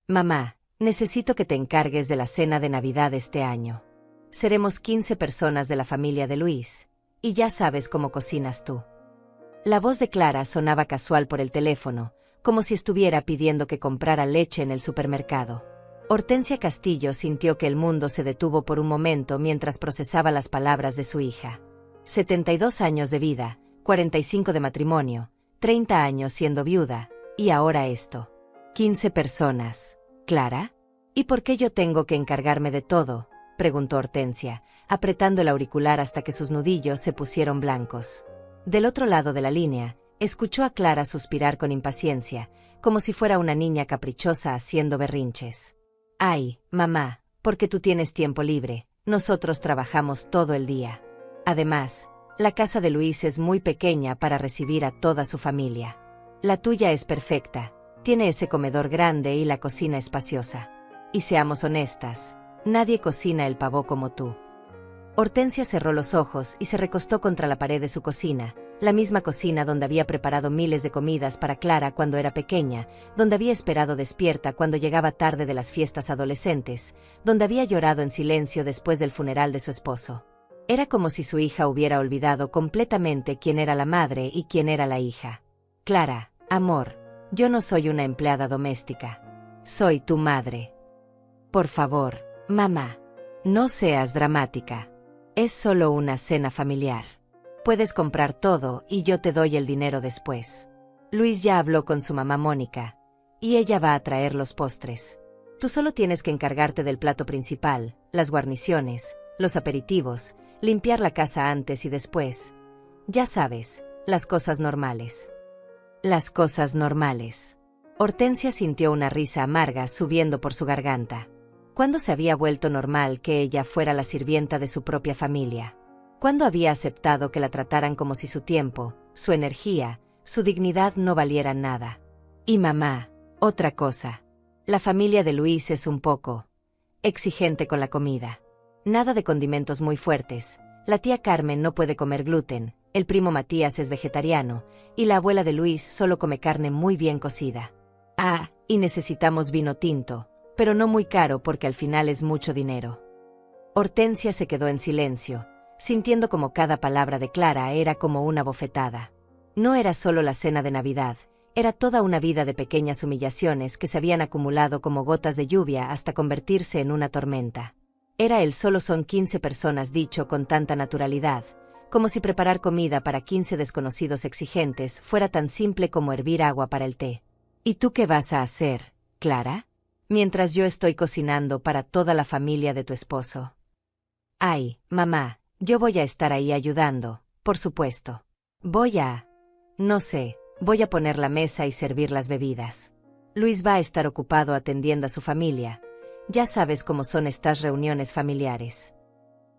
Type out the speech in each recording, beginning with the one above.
Mamá, necesito que te encargues de la cena de Navidad este año. Seremos 15 personas de la familia de Luis, y ya sabes cómo cocinas tú. La voz de Clara sonaba casual por el teléfono, como si estuviera pidiendo que comprara leche en el supermercado. Hortensia Castillo sintió que el mundo se detuvo por un momento mientras procesaba las palabras de su hija. 72 años de vida, 45 de matrimonio, 30 años siendo viuda, y ahora esto. 15 personas. ¿Clara? ¿Y por qué yo tengo que encargarme de todo?, preguntó Hortensia, apretando el auricular hasta que sus nudillos se pusieron blancos. Del otro lado de la línea, escuchó a Clara suspirar con impaciencia, como si fuera una niña caprichosa haciendo berrinches. Ay, mamá, porque tú tienes tiempo libre, nosotros trabajamos todo el día. Además, la casa de Luis es muy pequeña para recibir a toda su familia. La tuya es perfecta, tiene ese comedor grande y la cocina espaciosa. Y seamos honestas, nadie cocina el pavó como tú. Hortensia cerró los ojos y se recostó contra la pared de su cocina, la misma cocina donde había preparado miles de comidas para Clara cuando era pequeña, donde había esperado despierta cuando llegaba tarde de las fiestas adolescentes, donde había llorado en silencio después del funeral de su esposo. Era como si su hija hubiera olvidado completamente quién era la madre y quién era la hija. Clara, amor, yo no soy una empleada doméstica. Soy tu madre. Por favor, mamá, no seas dramática. Es solo una cena familiar. Puedes comprar todo y yo te doy el dinero después. Luis ya habló con su mamá Mónica, y ella va a traer los postres. Tú solo tienes que encargarte del plato principal, las guarniciones, los aperitivos, limpiar la casa antes y después. Ya sabes, las cosas normales. Las cosas normales. Hortensia sintió una risa amarga subiendo por su garganta. ¿Cuándo se había vuelto normal que ella fuera la sirvienta de su propia familia? ¿Cuándo había aceptado que la trataran como si su tiempo, su energía, su dignidad no valieran nada? Y mamá, otra cosa. La familia de Luis es un poco exigente con la comida. Nada de condimentos muy fuertes. La tía Carmen no puede comer gluten, el primo Matías es vegetariano, y la abuela de Luis solo come carne muy bien cocida. Ah, y necesitamos vino tinto, pero no muy caro porque al final es mucho dinero. Hortensia se quedó en silencio, sintiendo como cada palabra de Clara era como una bofetada. No era solo la cena de Navidad, era toda una vida de pequeñas humillaciones que se habían acumulado como gotas de lluvia hasta convertirse en una tormenta. Era el solo son 15 personas dicho con tanta naturalidad, como si preparar comida para 15 desconocidos exigentes fuera tan simple como hervir agua para el té. ¿Y tú qué vas a hacer, Clara? Mientras yo estoy cocinando para toda la familia de tu esposo. Ay, mamá, yo voy a estar ahí ayudando, por supuesto. No sé, voy a poner la mesa y servir las bebidas. Luis va a estar ocupado atendiendo a su familia. Ya sabes cómo son estas reuniones familiares.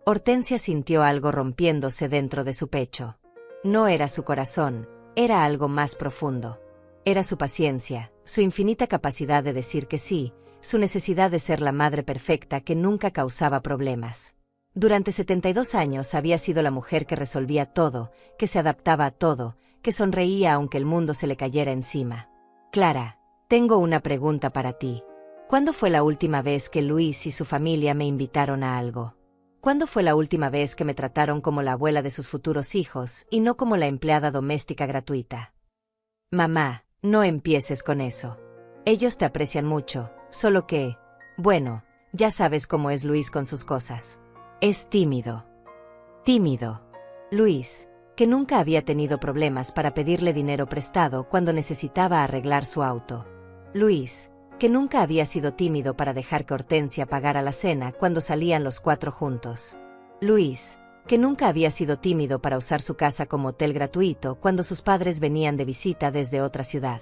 Hortensia sintió algo rompiéndose dentro de su pecho. No era su corazón, era algo más profundo. Era su paciencia, su infinita capacidad de decir que sí, su necesidad de ser la madre perfecta que nunca causaba problemas. Durante 72 años había sido la mujer que resolvía todo, que se adaptaba a todo, que sonreía aunque el mundo se le cayera encima. Clara, tengo una pregunta para ti. ¿Cuándo fue la última vez que Luis y su familia me invitaron a algo? ¿Cuándo fue la última vez que me trataron como la abuela de sus futuros hijos y no como la empleada doméstica gratuita? Mamá, no empieces con eso. Ellos te aprecian mucho, solo que, bueno, ya sabes cómo es Luis con sus cosas. Es tímido. Tímido. Luis, que nunca había tenido problemas para pedirle dinero prestado cuando necesitaba arreglar su auto. Luis, que nunca había sido tímido para dejar que Hortensia pagara la cena cuando salían los 4 juntos. Luis, que nunca había sido tímido para usar su casa como hotel gratuito cuando sus padres venían de visita desde otra ciudad.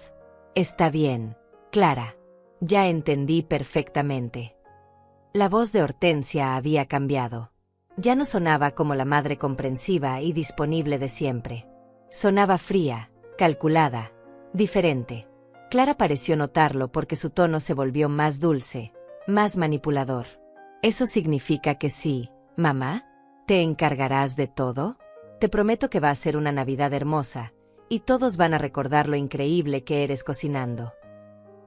Está bien, Clara. Ya entendí perfectamente. La voz de Hortensia había cambiado. Ya no sonaba como la madre comprensiva y disponible de siempre. Sonaba fría, calculada, diferente. Clara pareció notarlo porque su tono se volvió más dulce, más manipulador. ¿Eso significa que sí, mamá? ¿Te encargarás de todo? Te prometo que va a ser una Navidad hermosa, y todos van a recordar lo increíble que eres cocinando.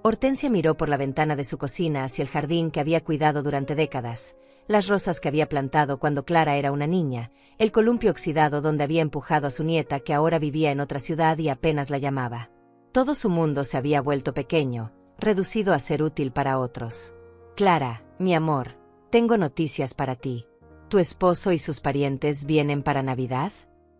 Hortensia miró por la ventana de su cocina hacia el jardín que había cuidado durante décadas, las rosas que había plantado cuando Clara era una niña, el columpio oxidado donde había empujado a su nieta que ahora vivía en otra ciudad y apenas la llamaba. Todo su mundo se había vuelto pequeño, reducido a ser útil para otros. Clara, mi amor, tengo noticias para ti. ¿Tu esposo y sus parientes vienen para Navidad?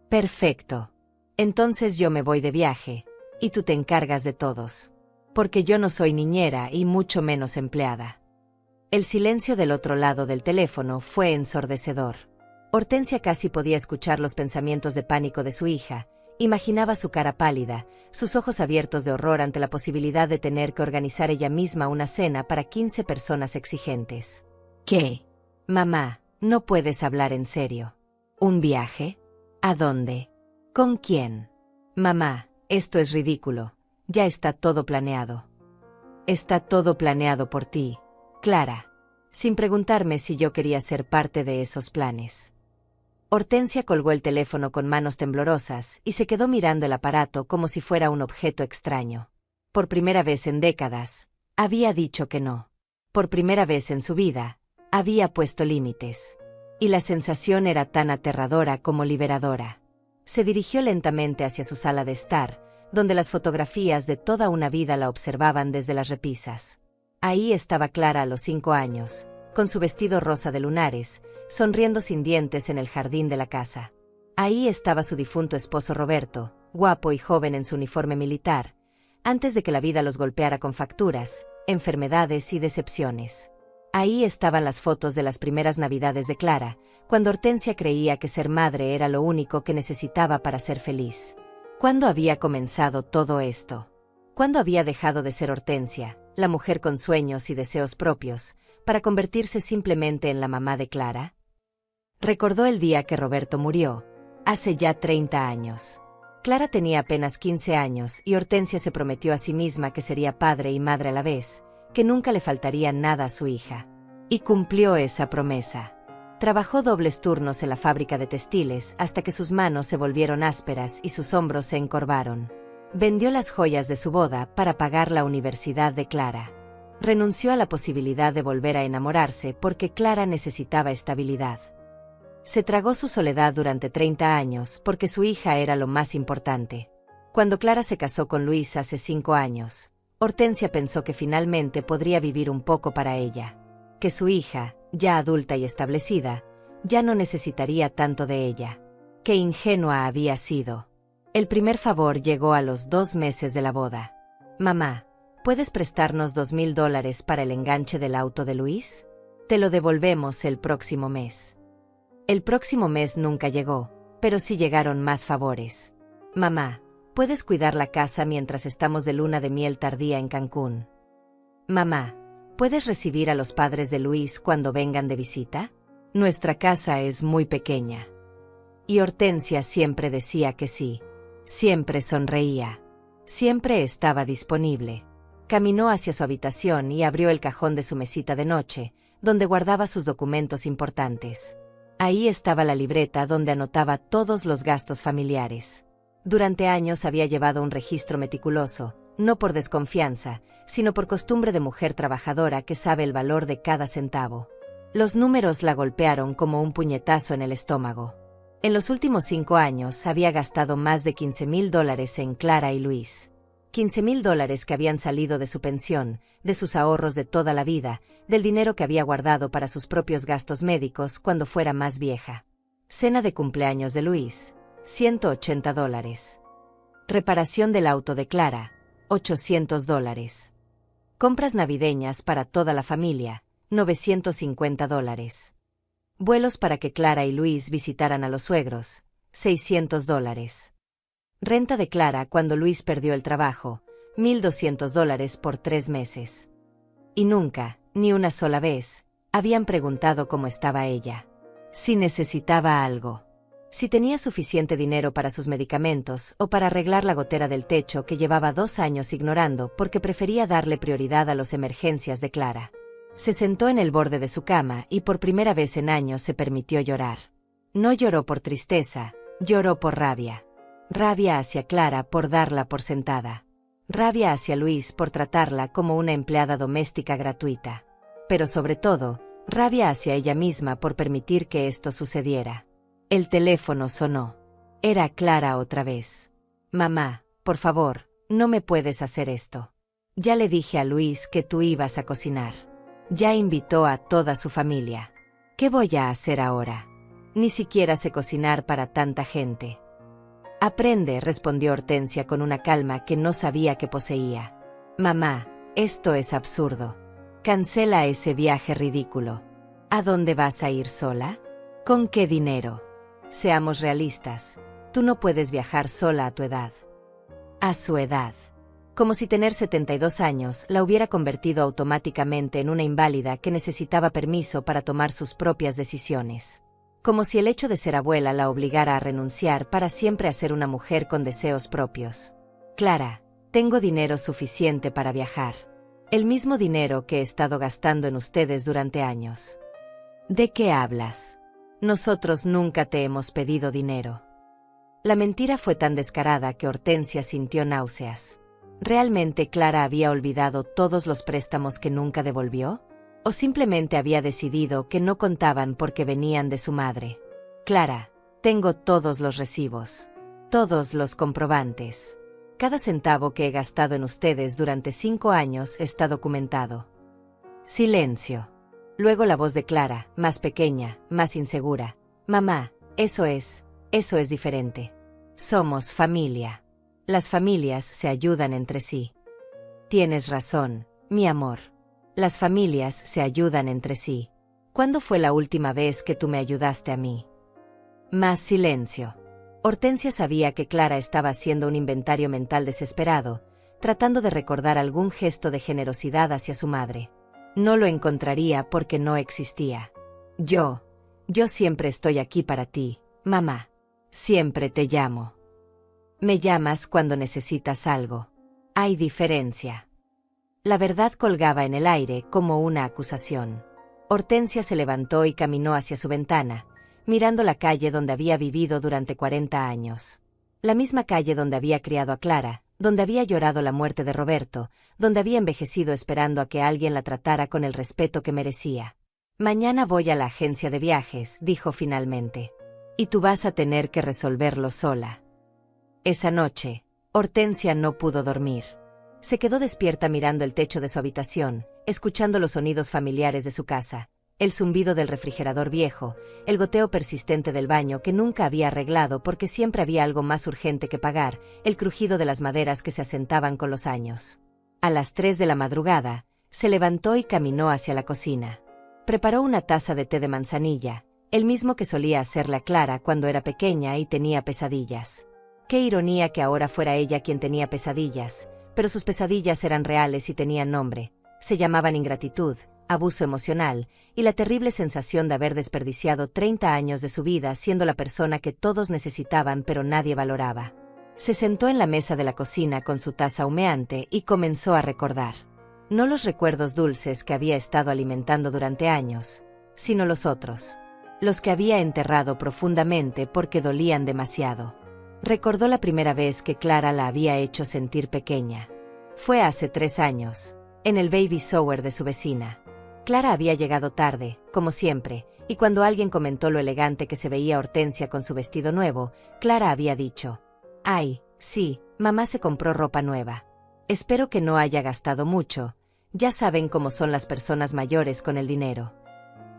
Perfecto. Entonces yo me voy de viaje, y tú te encargas de todos. Porque yo no soy niñera y mucho menos empleada. El silencio del otro lado del teléfono fue ensordecedor. Hortensia casi podía escuchar los pensamientos de pánico de su hija. Imaginaba su cara pálida, sus ojos abiertos de horror ante la posibilidad de tener que organizar ella misma una cena para 15 personas exigentes. ¿Qué? Mamá, no puedes hablar en serio. ¿Un viaje? ¿A dónde? ¿Con quién? Mamá, esto es ridículo. Ya está todo planeado. Está todo planeado por ti, Clara, sin preguntarme si yo quería ser parte de esos planes. Hortensia colgó el teléfono con manos temblorosas y se quedó mirando el aparato como si fuera un objeto extraño. Por primera vez en décadas, había dicho que no. Por primera vez en su vida, había puesto límites. Y la sensación era tan aterradora como liberadora. Se dirigió lentamente hacia su sala de estar, donde las fotografías de toda una vida la observaban desde las repisas. Ahí estaba Clara a los 5 años, con su vestido rosa de lunares, sonriendo sin dientes en el jardín de la casa. Ahí estaba su difunto esposo Roberto, guapo y joven en su uniforme militar, antes de que la vida los golpeara con facturas, enfermedades y decepciones. Ahí estaban las fotos de las primeras Navidades de Clara, cuando Hortensia creía que ser madre era lo único que necesitaba para ser feliz. ¿Cuándo había comenzado todo esto? ¿Cuándo había dejado de ser Hortensia, la mujer con sueños y deseos propios, para convertirse simplemente en la mamá de Clara? Recordó el día que Roberto murió, hace ya 30 años. Clara tenía apenas 15 años y Hortensia se prometió a sí misma que sería padre y madre a la vez, que nunca le faltaría nada a su hija. Y cumplió esa promesa. Trabajó dobles turnos en la fábrica de textiles hasta que sus manos se volvieron ásperas y sus hombros se encorvaron. Vendió las joyas de su boda para pagar la universidad de Clara. Renunció a la posibilidad de volver a enamorarse porque Clara necesitaba estabilidad. Se tragó su soledad durante 30 años porque su hija era lo más importante. Cuando Clara se casó con Luis hace 5 años, Hortensia pensó que finalmente podría vivir un poco para ella. Que su hija, ya adulta y establecida, ya no necesitaría tanto de ella. Qué ingenua había sido. El primer favor llegó a los 2 meses de la boda. Mamá, ¿puedes prestarnos $2,000 para el enganche del auto de Luis? Te lo devolvemos el próximo mes. El próximo mes nunca llegó, pero sí llegaron más favores. Mamá, ¿puedes cuidar la casa mientras estamos de luna de miel tardía en Cancún? Mamá, ¿puedes recibir a los padres de Luis cuando vengan de visita? Nuestra casa es muy pequeña. Y Hortensia siempre decía que sí. Siempre sonreía. Siempre estaba disponible. Caminó hacia su habitación y abrió el cajón de su mesita de noche, donde guardaba sus documentos importantes. Ahí estaba la libreta donde anotaba todos los gastos familiares. Durante años había llevado un registro meticuloso, no por desconfianza, sino por costumbre de mujer trabajadora que sabe el valor de cada centavo. Los números la golpearon como un puñetazo en el estómago. En los últimos 5 años había gastado más de $15,000 en Clara y Luis. $15,000 que habían salido de su pensión, de sus ahorros de toda la vida, del dinero que había guardado para sus propios gastos médicos cuando fuera más vieja. Cena de cumpleaños de Luis, $180. Reparación del auto de Clara, $800. Compras navideñas para toda la familia, $950. Vuelos para que Clara y Luis visitaran a los suegros, $600. Renta de Clara cuando Luis perdió el trabajo, $1,200 por 3 meses. Y nunca, ni una sola vez, habían preguntado cómo estaba ella. Si necesitaba algo. Si tenía suficiente dinero para sus medicamentos o para arreglar la gotera del techo que llevaba 2 años ignorando porque prefería darle prioridad a las emergencias de Clara. Se sentó en el borde de su cama y por primera vez en años se permitió llorar. No lloró por tristeza, lloró por rabia. Rabia hacia Clara por darla por sentada. Rabia hacia Luis por tratarla como una empleada doméstica gratuita. Pero sobre todo, rabia hacia ella misma por permitir que esto sucediera. El teléfono sonó. Era Clara otra vez. Mamá, por favor, no me puedes hacer esto. Ya le dije a Luis que tú ibas a cocinar. Ya invitó a toda su familia. ¿Qué voy a hacer ahora? Ni siquiera sé cocinar para tanta gente. Aprende, respondió Hortensia con una calma que no sabía que poseía. Mamá, esto es absurdo. Cancela ese viaje ridículo. ¿A dónde vas a ir sola? ¿Con qué dinero? Seamos realistas. Tú no puedes viajar sola a tu edad. A su edad. Como si tener 72 años la hubiera convertido automáticamente en una inválida que necesitaba permiso para tomar sus propias decisiones. Como si el hecho de ser abuela la obligara a renunciar para siempre a ser una mujer con deseos propios. Clara, tengo dinero suficiente para viajar. El mismo dinero que he estado gastando en ustedes durante años. ¿De qué hablas? Nosotros nunca te hemos pedido dinero. La mentira fue tan descarada que Hortensia sintió náuseas. ¿Realmente Clara había olvidado todos los préstamos que nunca devolvió? ¿O simplemente había decidido que no contaban porque venían de su madre? Clara, tengo todos los recibos. Todos los comprobantes. Cada centavo que he gastado en ustedes durante 5 años está documentado. Silencio. Luego la voz de Clara, más pequeña, más insegura. Mamá, eso es diferente. Somos familia. Las familias se ayudan entre sí. Tienes razón, mi amor. Las familias se ayudan entre sí. ¿Cuándo fue la última vez que tú me ayudaste a mí? Más silencio. Hortensia sabía que Clara estaba haciendo un inventario mental desesperado, tratando de recordar algún gesto de generosidad hacia su madre. No lo encontraría porque no existía. Yo siempre estoy aquí para ti, mamá. Siempre te llamo. Me llamas cuando necesitas algo. Hay diferencia. La verdad colgaba en el aire como una acusación. Hortensia se levantó y caminó hacia su ventana, mirando la calle donde había vivido durante 40 años. La misma calle donde había criado a Clara, donde había llorado la muerte de Roberto, donde había envejecido esperando a que alguien la tratara con el respeto que merecía. Mañana voy a la agencia de viajes, dijo finalmente. Y tú vas a tener que resolverlo sola. Esa noche, Hortensia no pudo dormir. Se quedó despierta mirando el techo de su habitación, escuchando los sonidos familiares de su casa, el zumbido del refrigerador viejo, el goteo persistente del baño que nunca había arreglado porque siempre había algo más urgente que pagar, el crujido de las maderas que se asentaban con los años. A las 3 de la madrugada, se levantó y caminó hacia la cocina. Preparó una taza de té de manzanilla, el mismo que solía hacerle a Clara cuando era pequeña y tenía pesadillas. Qué ironía que ahora fuera ella quien tenía pesadillas, pero sus pesadillas eran reales y tenían nombre. Se llamaban ingratitud, abuso emocional, y la terrible sensación de haber desperdiciado 30 años de su vida siendo la persona que todos necesitaban pero nadie valoraba. Se sentó en la mesa de la cocina con su taza humeante y comenzó a recordar. No los recuerdos dulces que había estado alimentando durante años, sino los otros. Los que había enterrado profundamente porque dolían demasiado. Recordó la primera vez que Clara la había hecho sentir pequeña. Fue hace 3 años, en el baby shower de su vecina. Clara había llegado tarde, como siempre, y cuando alguien comentó lo elegante que se veía Hortensia con su vestido nuevo, Clara había dicho: «Ay, sí, mamá se compró ropa nueva. Espero que no haya gastado mucho. Ya saben cómo son las personas mayores con el dinero».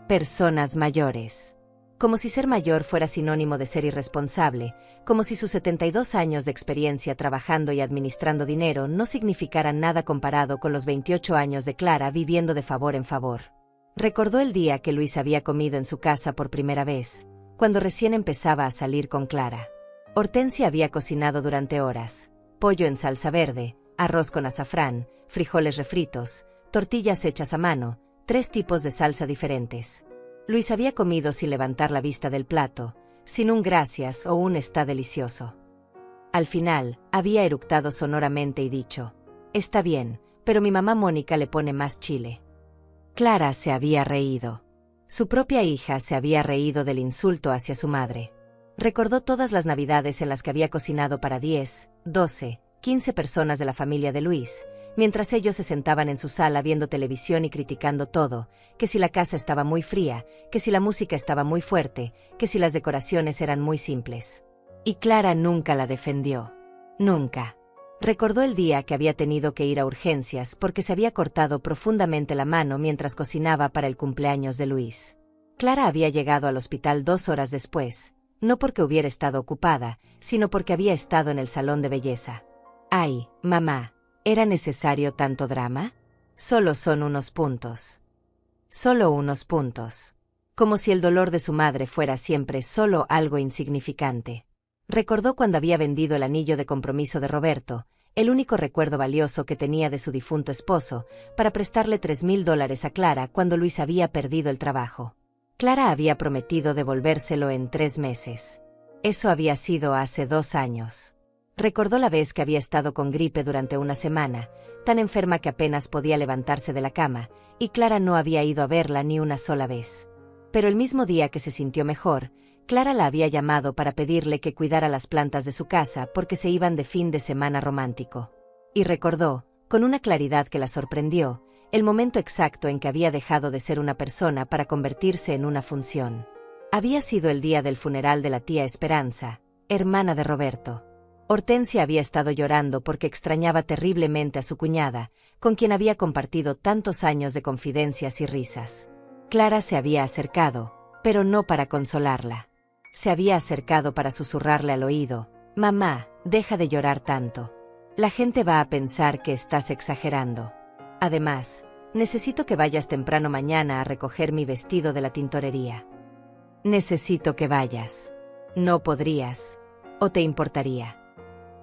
Personas mayores. Como si ser mayor fuera sinónimo de ser irresponsable, como si sus 72 años de experiencia trabajando y administrando dinero no significaran nada comparado con los 28 años de Clara viviendo de favor en favor. Recordó el día que Luis había comido en su casa por primera vez, cuando recién empezaba a salir con Clara. Hortensia había cocinado durante horas, pollo en salsa verde, arroz con azafrán, frijoles refritos, tortillas hechas a mano, 3 tipos de salsa diferentes. Luis había comido sin levantar la vista del plato, sin un gracias o un está delicioso. Al final, había eructado sonoramente y dicho: «Está bien, pero mi mamá Mónica le pone más chile». Clara se había reído. Su propia hija se había reído del insulto hacia su madre. Recordó todas las navidades en las que había cocinado para 10, 12, 15 personas de la familia de Luis, mientras ellos se sentaban en su sala viendo televisión y criticando todo, que si la casa estaba muy fría, que si la música estaba muy fuerte, que si las decoraciones eran muy simples. Y Clara nunca la defendió. Nunca. Recordó el día que había tenido que ir a urgencias porque se había cortado profundamente la mano mientras cocinaba para el cumpleaños de Luis. Clara había llegado al hospital 2 horas después, no porque hubiera estado ocupada, sino porque había estado en el salón de belleza. Ay, mamá, ¿era necesario tanto drama? Solo son unos puntos. Solo unos puntos. Como si el dolor de su madre fuera siempre solo algo insignificante. Recordó cuando había vendido el anillo de compromiso de Roberto, el único recuerdo valioso que tenía de su difunto esposo, para prestarle $3,000 a Clara cuando Luis había perdido el trabajo. Clara había prometido devolvérselo en 3 meses. Eso había sido hace 2 años. Recordó la vez que había estado con gripe durante una semana, tan enferma que apenas podía levantarse de la cama, y Clara no había ido a verla ni una sola vez. Pero el mismo día que se sintió mejor, Clara la había llamado para pedirle que cuidara las plantas de su casa porque se iban de fin de semana romántico. Y recordó, con una claridad que la sorprendió, el momento exacto en que había dejado de ser una persona para convertirse en una función. Había sido el día del funeral de la tía Esperanza, hermana de Roberto. Hortensia había estado llorando porque extrañaba terriblemente a su cuñada, con quien había compartido tantos años de confidencias y risas. Clara se había acercado, pero no para consolarla. Se había acercado para susurrarle al oído: «Mamá, deja de llorar tanto. La gente va a pensar que estás exagerando. Además, necesito que vayas temprano mañana a recoger mi vestido de la tintorería. Necesito que vayas. No podrías. ¿O te importaría?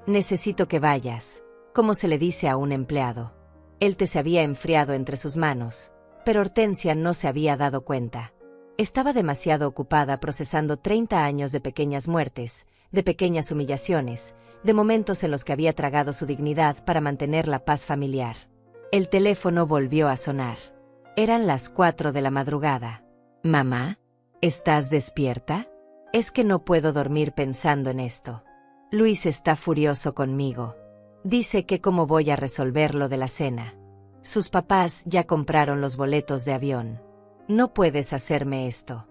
Necesito que vayas», como se le dice a un empleado. El té se había enfriado entre sus manos, pero Hortensia no se había dado cuenta. Estaba demasiado ocupada procesando 30 años de pequeñas muertes, de pequeñas humillaciones, de momentos en los que había tragado su dignidad para mantener la paz familiar. El teléfono volvió a sonar. Eran las 4 de la madrugada. «Mamá, ¿estás despierta? Es que no puedo dormir pensando en esto. Luis está furioso conmigo. Dice que cómo voy a resolver lo de la cena. Sus papás ya compraron los boletos de avión. No puedes hacerme esto».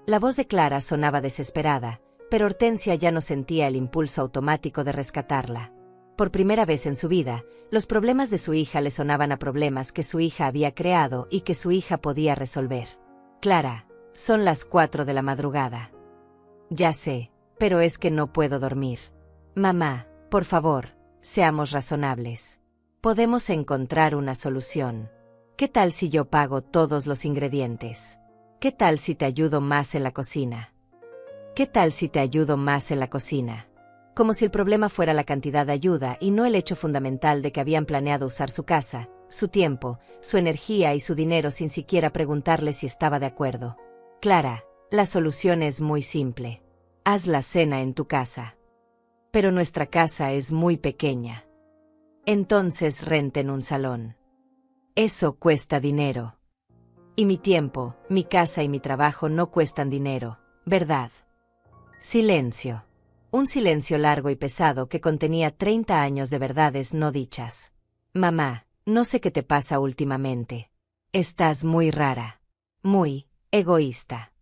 La voz de Clara sonaba desesperada, pero Hortensia ya no sentía el impulso automático de rescatarla. Por primera vez en su vida, los problemas de su hija le sonaban a problemas que su hija había creado y que su hija podía resolver. «Clara, son las 4 de la madrugada». «Ya sé, pero es que no puedo dormir. Mamá, por favor, seamos razonables. Podemos encontrar una solución. ¿Qué tal si yo pago todos los ingredientes? ¿Qué tal si te ayudo más en la cocina? ¿Qué tal si te ayudo más en la cocina?» Como si el problema fuera la cantidad de ayuda y no el hecho fundamental de que habían planeado usar su casa, su tiempo, su energía y su dinero sin siquiera preguntarle si estaba de acuerdo. «Clara, la solución es muy simple. Haz la cena en tu casa». «Pero nuestra casa es muy pequeña». «Entonces renten un salón». «Eso cuesta dinero. Y mi tiempo, mi casa y mi trabajo no cuestan dinero, ¿verdad?» Silencio. Un silencio largo y pesado que contenía 30 años de verdades no dichas. «Mamá, no sé qué te pasa últimamente. Estás muy rara. Muy egoísta».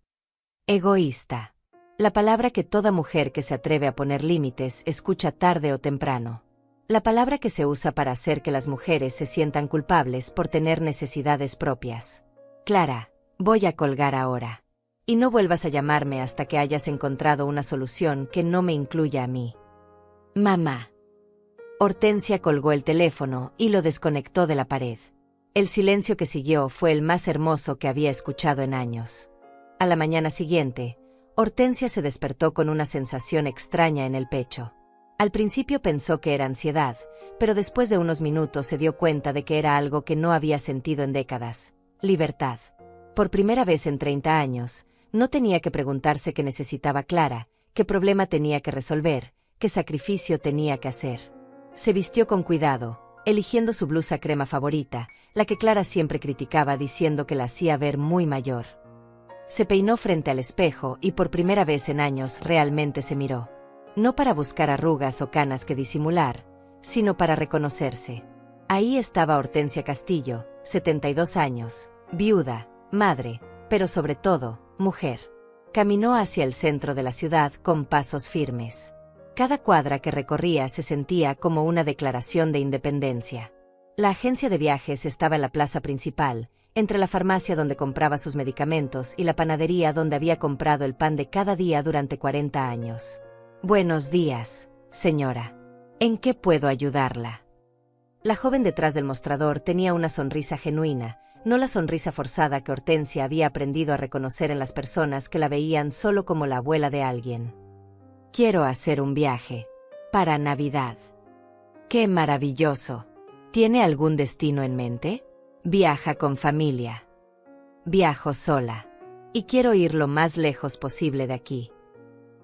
Egoísta. La palabra que toda mujer que se atreve a poner límites escucha tarde o temprano. La palabra que se usa para hacer que las mujeres se sientan culpables por tener necesidades propias. «Clara, voy a colgar ahora. Y no vuelvas a llamarme hasta que hayas encontrado una solución que no me incluya a mí». «Mamá». Hortensia colgó el teléfono y lo desconectó de la pared. El silencio que siguió fue el más hermoso que había escuchado en años. A la mañana siguiente, Hortensia se despertó con una sensación extraña en el pecho. Al principio pensó que era ansiedad, pero después de unos minutos se dio cuenta de que era algo que no había sentido en décadas: libertad. Por primera vez en 30 años, no tenía que preguntarse qué necesitaba Clara, qué problema tenía que resolver, qué sacrificio tenía que hacer. Se vistió con cuidado, eligiendo su blusa crema favorita, la que Clara siempre criticaba diciendo que la hacía ver muy mayor. Se peinó frente al espejo y por primera vez en años realmente se miró. No para buscar arrugas o canas que disimular, sino para reconocerse. Ahí estaba Hortensia Castillo, 72 años, viuda, madre, pero sobre todo, mujer. Caminó hacia el centro de la ciudad con pasos firmes. Cada cuadra que recorría se sentía como una declaración de independencia. La agencia de viajes estaba en la plaza principal, entre la farmacia donde compraba sus medicamentos y la panadería donde había comprado el pan de cada día durante 40 años. Buenos días, señora. ¿En qué puedo ayudarla? La joven detrás del mostrador tenía una sonrisa genuina, no la sonrisa forzada que Hortensia había aprendido a reconocer en las personas que la veían solo como la abuela de alguien. Quiero hacer un viaje. Para Navidad. ¡Qué maravilloso! ¿Tiene algún destino en mente? Viaja con familia. Viajo sola. Y quiero ir lo más lejos posible de aquí.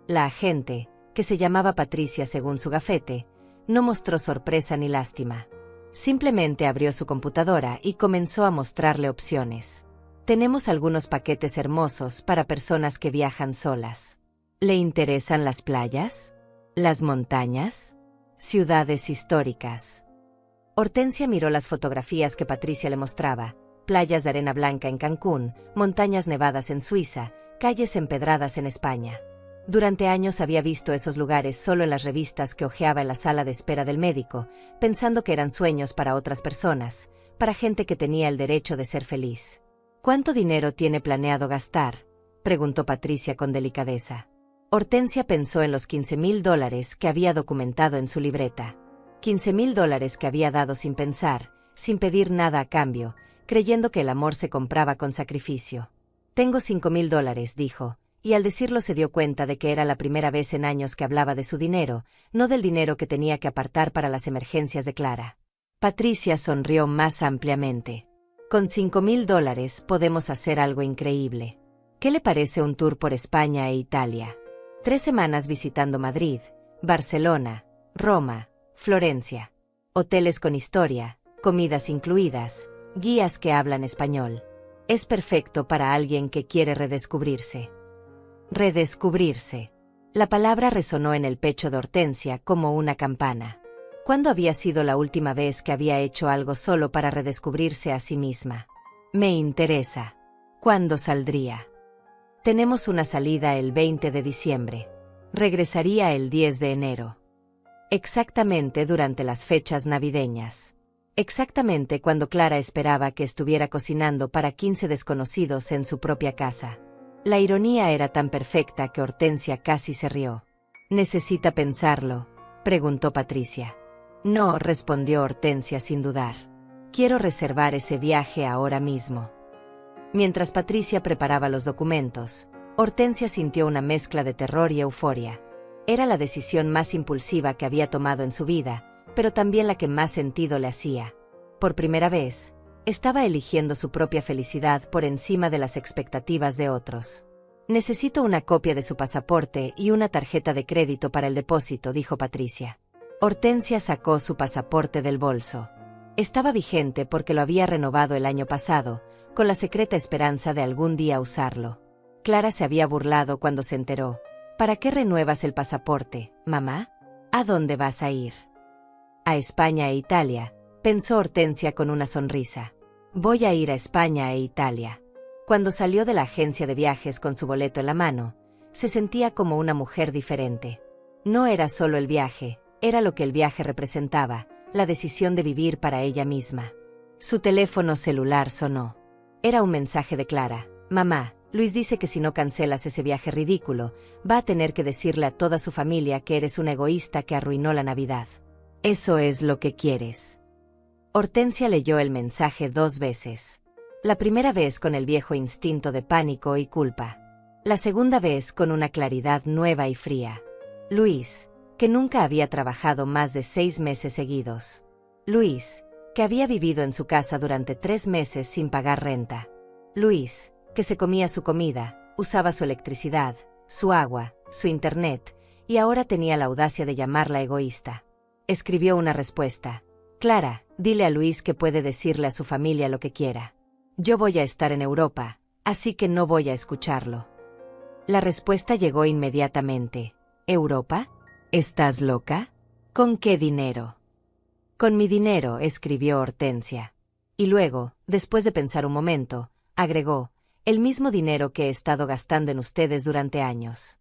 La agente, que se llamaba Patricia según su gafete, no mostró sorpresa ni lástima. Simplemente abrió su computadora y comenzó a mostrarle opciones. Tenemos algunos paquetes hermosos para personas que viajan solas. ¿Le interesan las playas? ¿Las montañas? ¿Ciudades históricas? Hortensia miró las fotografías que Patricia le mostraba: playas de arena blanca en Cancún, montañas nevadas en Suiza, calles empedradas en España. Durante años había visto esos lugares solo en las revistas que hojeaba en la sala de espera del médico, pensando que eran sueños para otras personas, para gente que tenía el derecho de ser feliz. ¿Cuánto dinero tiene planeado gastar?, preguntó Patricia con delicadeza. Hortensia pensó en los $15,000 que había documentado en su libreta. $15,000 que había dado sin pensar, sin pedir nada a cambio, creyendo que el amor se compraba con sacrificio. Tengo $5,000, dijo, y al decirlo se dio cuenta de que era la primera vez en años que hablaba de su dinero, no del dinero que tenía que apartar para las emergencias de Clara. Patricia sonrió más ampliamente. Con $5,000 podemos hacer algo increíble. ¿Qué le parece un tour por España e Italia? 3 semanas visitando Madrid, Barcelona, Roma, Florencia. Hoteles con historia, comidas incluidas, guías que hablan español. Es perfecto para alguien que quiere redescubrirse. Redescubrirse. La palabra resonó en el pecho de Hortensia como una campana. ¿Cuándo había sido la última vez que había hecho algo solo para redescubrirse a sí misma? Me interesa. ¿Cuándo saldría? Tenemos una salida el 20 de diciembre. Regresaría el 10 de enero. Exactamente durante las fechas navideñas. Exactamente cuando Clara esperaba que estuviera cocinando para 15 desconocidos en su propia casa. La ironía era tan perfecta que Hortensia casi se rió. ¿Necesita pensarlo?, preguntó Patricia. No, respondió Hortensia sin dudar. Quiero reservar ese viaje ahora mismo. Mientras Patricia preparaba los documentos, Hortensia sintió una mezcla de terror y euforia. Era la decisión más impulsiva que había tomado en su vida, pero también la que más sentido le hacía. Por primera vez, estaba eligiendo su propia felicidad por encima de las expectativas de otros. Necesito una copia de su pasaporte y una tarjeta de crédito para el depósito, dijo Patricia. Hortensia sacó su pasaporte del bolso. Estaba vigente porque lo había renovado el año pasado, con la secreta esperanza de algún día usarlo. Clara se había burlado cuando se enteró. ¿Para qué renuevas el pasaporte, mamá? ¿A dónde vas a ir? A España e Italia, pensó Hortensia con una sonrisa. Voy a ir a España e Italia. Cuando salió de la agencia de viajes con su boleto en la mano, se sentía como una mujer diferente. No era solo el viaje, era lo que el viaje representaba, la decisión de vivir para ella misma. Su teléfono celular sonó. Era un mensaje de Clara. Mamá, Luis dice que si no cancelas ese viaje ridículo, va a tener que decirle a toda su familia que eres una egoísta que arruinó la Navidad. ¿Eso es lo que quieres? Hortensia leyó el mensaje 2 veces. La primera vez con el viejo instinto de pánico y culpa. La segunda vez con una claridad nueva y fría. Luis, que nunca había trabajado más de 6 meses seguidos. Luis, que había vivido en su casa durante 3 meses sin pagar renta. Luis, que se comía su comida, usaba su electricidad, su agua, su internet, y ahora tenía la audacia de llamarla egoísta. Escribió una respuesta. Clara, dile a Luis que puede decirle a su familia lo que quiera. Yo voy a estar en Europa, así que no voy a escucharlo. La respuesta llegó inmediatamente. ¿Europa? ¿Estás loca? ¿Con qué dinero? Con mi dinero, escribió Hortensia. Y luego, después de pensar un momento, agregó, el mismo dinero que he estado gastando en ustedes durante años.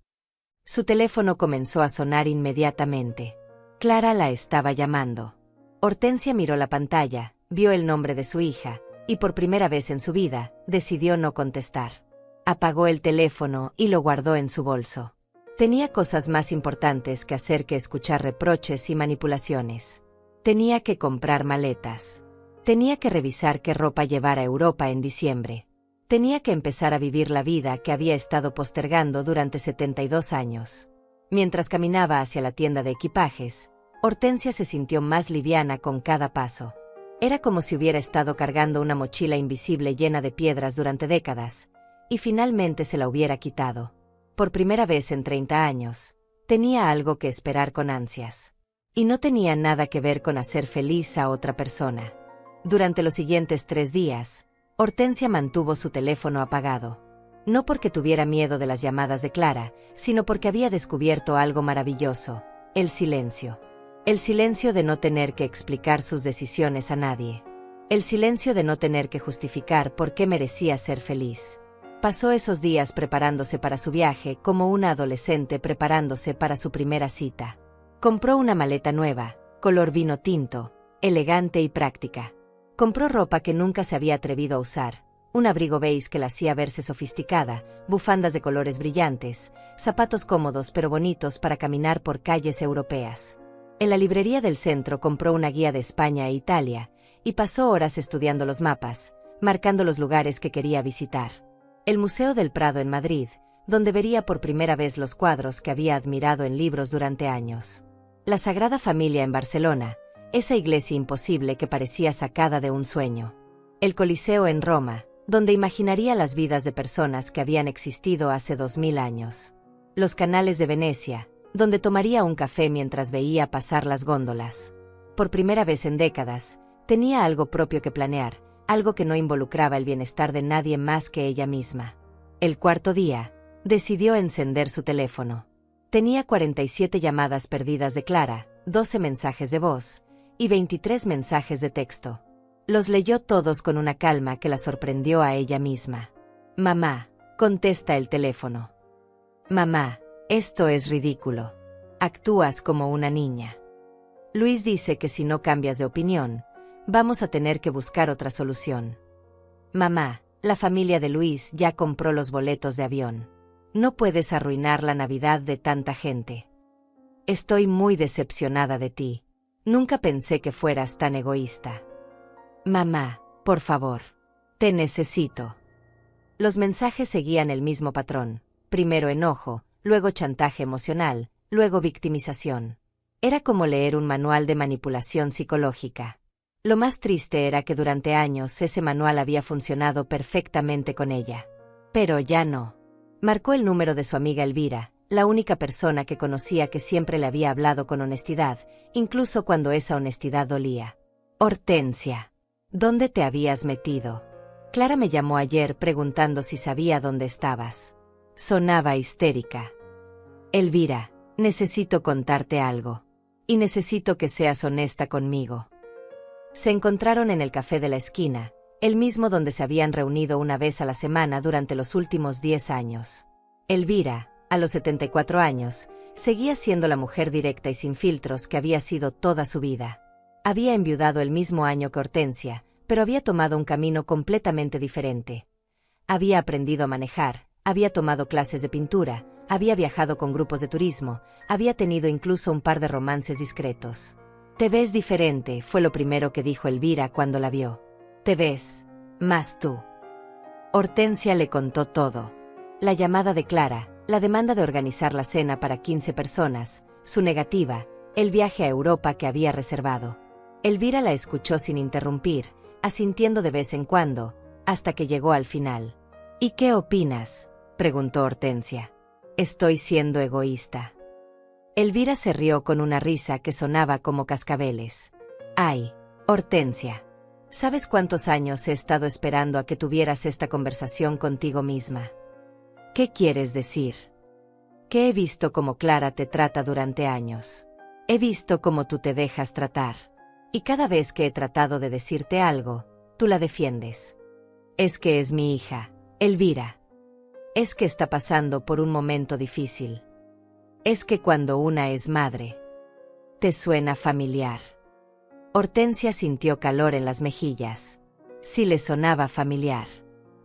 Su teléfono comenzó a sonar inmediatamente. Clara la estaba llamando. Hortensia miró la pantalla, vio el nombre de su hija, y por primera vez en su vida, decidió no contestar. Apagó el teléfono y lo guardó en su bolso. Tenía cosas más importantes que hacer que escuchar reproches y manipulaciones. Tenía que comprar maletas. Tenía que revisar qué ropa llevar a Europa en diciembre. Tenía que empezar a vivir la vida que había estado postergando durante 72 años. Mientras caminaba hacia la tienda de equipajes, Hortensia se sintió más liviana con cada paso. Era como si hubiera estado cargando una mochila invisible llena de piedras durante décadas, y finalmente se la hubiera quitado. Por primera vez en 30 años, tenía algo que esperar con ansias. Y no tenía nada que ver con hacer feliz a otra persona. Durante los siguientes 3 días, Hortensia mantuvo su teléfono apagado. No porque tuviera miedo de las llamadas de Clara, sino porque había descubierto algo maravilloso: el silencio. El silencio de no tener que explicar sus decisiones a nadie. El silencio de no tener que justificar por qué merecía ser feliz. Pasó esos días preparándose para su viaje como una adolescente preparándose para su primera cita. Compró una maleta nueva, color vino tinto, elegante y práctica. Compró ropa que nunca se había atrevido a usar, un abrigo beige que la hacía verse sofisticada, bufandas de colores brillantes, zapatos cómodos pero bonitos para caminar por calles europeas. En la librería del centro compró una guía de España e Italia, y pasó horas estudiando los mapas, marcando los lugares que quería visitar. El Museo del Prado en Madrid, donde vería por primera vez los cuadros que había admirado en libros durante años. La Sagrada Familia en Barcelona, esa iglesia imposible que parecía sacada de un sueño. El Coliseo en Roma, donde imaginaría las vidas de personas que habían existido hace 2000 años. Los canales de Venecia, donde tomaría un café mientras veía pasar las góndolas. Por primera vez en décadas, tenía algo propio que planear, algo que no involucraba el bienestar de nadie más que ella misma. El cuarto día, decidió encender su teléfono. Tenía 47 llamadas perdidas de Clara, 12 mensajes de voz y 23 mensajes de texto. Los leyó todos con una calma que la sorprendió a ella misma. «Mamá», contesta el teléfono. «Mamá, esto es ridículo. Actúas como una niña. Luis dice que si no cambias de opinión, vamos a tener que buscar otra solución. Mamá, la familia de Luis ya compró los boletos de avión. No puedes arruinar la Navidad de tanta gente. Estoy muy decepcionada de ti. Nunca pensé que fueras tan egoísta. Mamá, por favor. Te necesito». Los mensajes seguían el mismo patrón. Primero enojo, luego chantaje emocional, luego victimización. Era como leer un manual de manipulación psicológica. Lo más triste era que durante años ese manual había funcionado perfectamente con ella. Pero ya no. Marcó el número de su amiga Elvira, la única persona que conocía que siempre le había hablado con honestidad, incluso cuando esa honestidad dolía. «Hortensia, ¿dónde te habías metido? Clara me llamó ayer preguntando si sabía dónde estabas». Sonaba histérica. «Elvira, necesito contarte algo. Y necesito que seas honesta conmigo». Se encontraron en el café de la esquina, el mismo donde se habían reunido una vez a la semana durante los últimos 10 años. Elvira, a los 74 años, seguía siendo la mujer directa y sin filtros que había sido toda su vida. Había enviudado el mismo año que Hortensia, pero había tomado un camino completamente diferente. Había aprendido a manejar, había tomado clases de pintura, había viajado con grupos de turismo, había tenido incluso un par de romances discretos. «Te ves diferente», fue lo primero que dijo Elvira cuando la vio. «Te ves más tú». Hortensia le contó todo. La llamada de Clara, la demanda de organizar la cena para 15 personas, su negativa, el viaje a Europa que había reservado. Elvira la escuchó sin interrumpir, asintiendo de vez en cuando, hasta que llegó al final. «¿Y qué opinas?», preguntó Hortensia. «Estoy siendo egoísta». Elvira se rió con una risa que sonaba como cascabeles. «Ay, Hortensia, ¿sabes cuántos años he estado esperando a que tuvieras esta conversación contigo misma? ¿Qué quieres decir? Que he visto cómo Clara te trata durante años. He visto cómo tú te dejas tratar. Y cada vez que he tratado de decirte algo, tú la defiendes. Es que es mi hija, Elvira. Es que está pasando por un momento difícil. Es que cuando una es madre. ¿Te suena familiar? Hortensia sintió calor en las mejillas. Sí le sonaba familiar.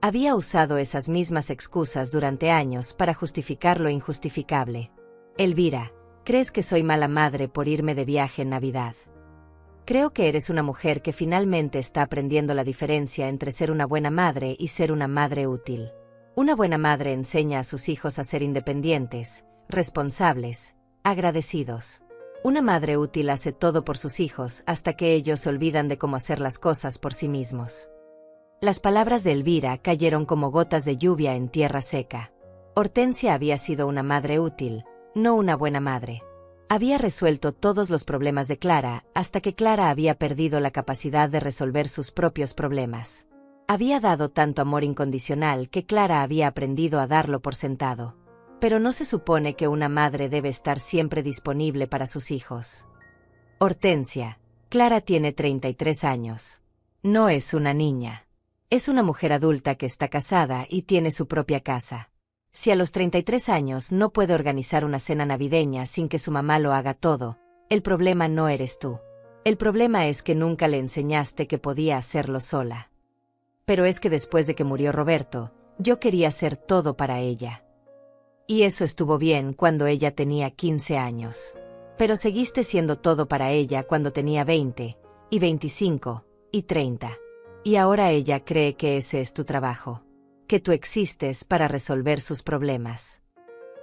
Había usado esas mismas excusas durante años para justificar lo injustificable. Elvira, ¿crees que soy mala madre por irme de viaje en Navidad? Creo que eres una mujer que finalmente está aprendiendo la diferencia entre ser una buena madre y ser una madre útil. Una buena madre enseña a sus hijos a ser independientes, responsables, agradecidos. Una madre útil hace todo por sus hijos hasta que ellos se olvidan de cómo hacer las cosas por sí mismos. Las palabras de Elvira cayeron como gotas de lluvia en tierra seca. Hortensia había sido una madre útil, no una buena madre. Había resuelto todos los problemas de Clara hasta que Clara había perdido la capacidad de resolver sus propios problemas. Había dado tanto amor incondicional que Clara había aprendido a darlo por sentado. Pero no se supone que una madre debe estar siempre disponible para sus hijos. Hortensia, Clara tiene 33 años. No es una niña. Es una mujer adulta que está casada y tiene su propia casa. Si a los 33 años no puede organizar una cena navideña sin que su mamá lo haga todo, el problema no eres tú. El problema es que nunca le enseñaste que podía hacerlo sola. Pero es que después de que murió Roberto, yo quería hacer todo para ella. Y eso estuvo bien cuando ella tenía 15 años. Pero seguiste siendo todo para ella cuando tenía 20, y 25, y 30. Y ahora ella cree que ese es tu trabajo. Que tú existes para resolver sus problemas.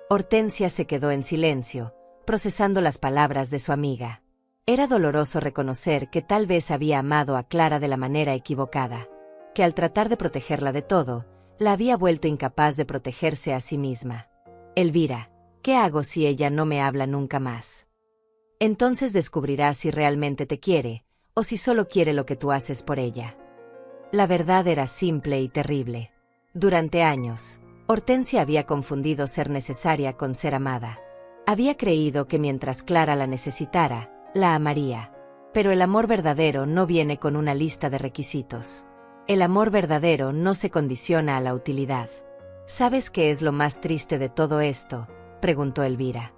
Hortensia se quedó en silencio, procesando las palabras de su amiga. Era doloroso reconocer que tal vez había amado a Clara de la manera equivocada. Que al tratar de protegerla de todo, la había vuelto incapaz de protegerse a sí misma. Elvira, ¿qué hago si ella no me habla nunca más? Entonces descubrirás si realmente te quiere, o si solo quiere lo que tú haces por ella. La verdad era simple y terrible. Durante años, Hortensia había confundido ser necesaria con ser amada. Había creído que mientras Clara la necesitara, la amaría. Pero el amor verdadero no viene con una lista de requisitos. El amor verdadero no se condiciona a la utilidad. ¿Sabes qué es lo más triste de todo esto?, preguntó Elvira.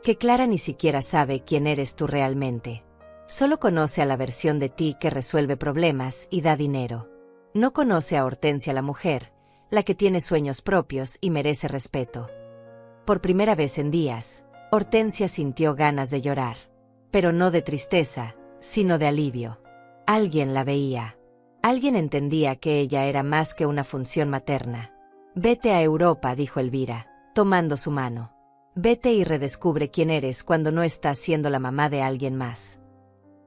Que Clara ni siquiera sabe quién eres tú realmente. Solo conoce a la versión de ti que resuelve problemas y da dinero. No conoce a Hortensia la mujer, la que tiene sueños propios y merece respeto. Por primera vez en días, Hortensia sintió ganas de llorar. Pero no de tristeza, sino de alivio. Alguien la veía. Alguien entendía que ella era más que una función materna. Vete a Europa, dijo Elvira, tomando su mano. Vete y redescubre quién eres cuando no estás siendo la mamá de alguien más.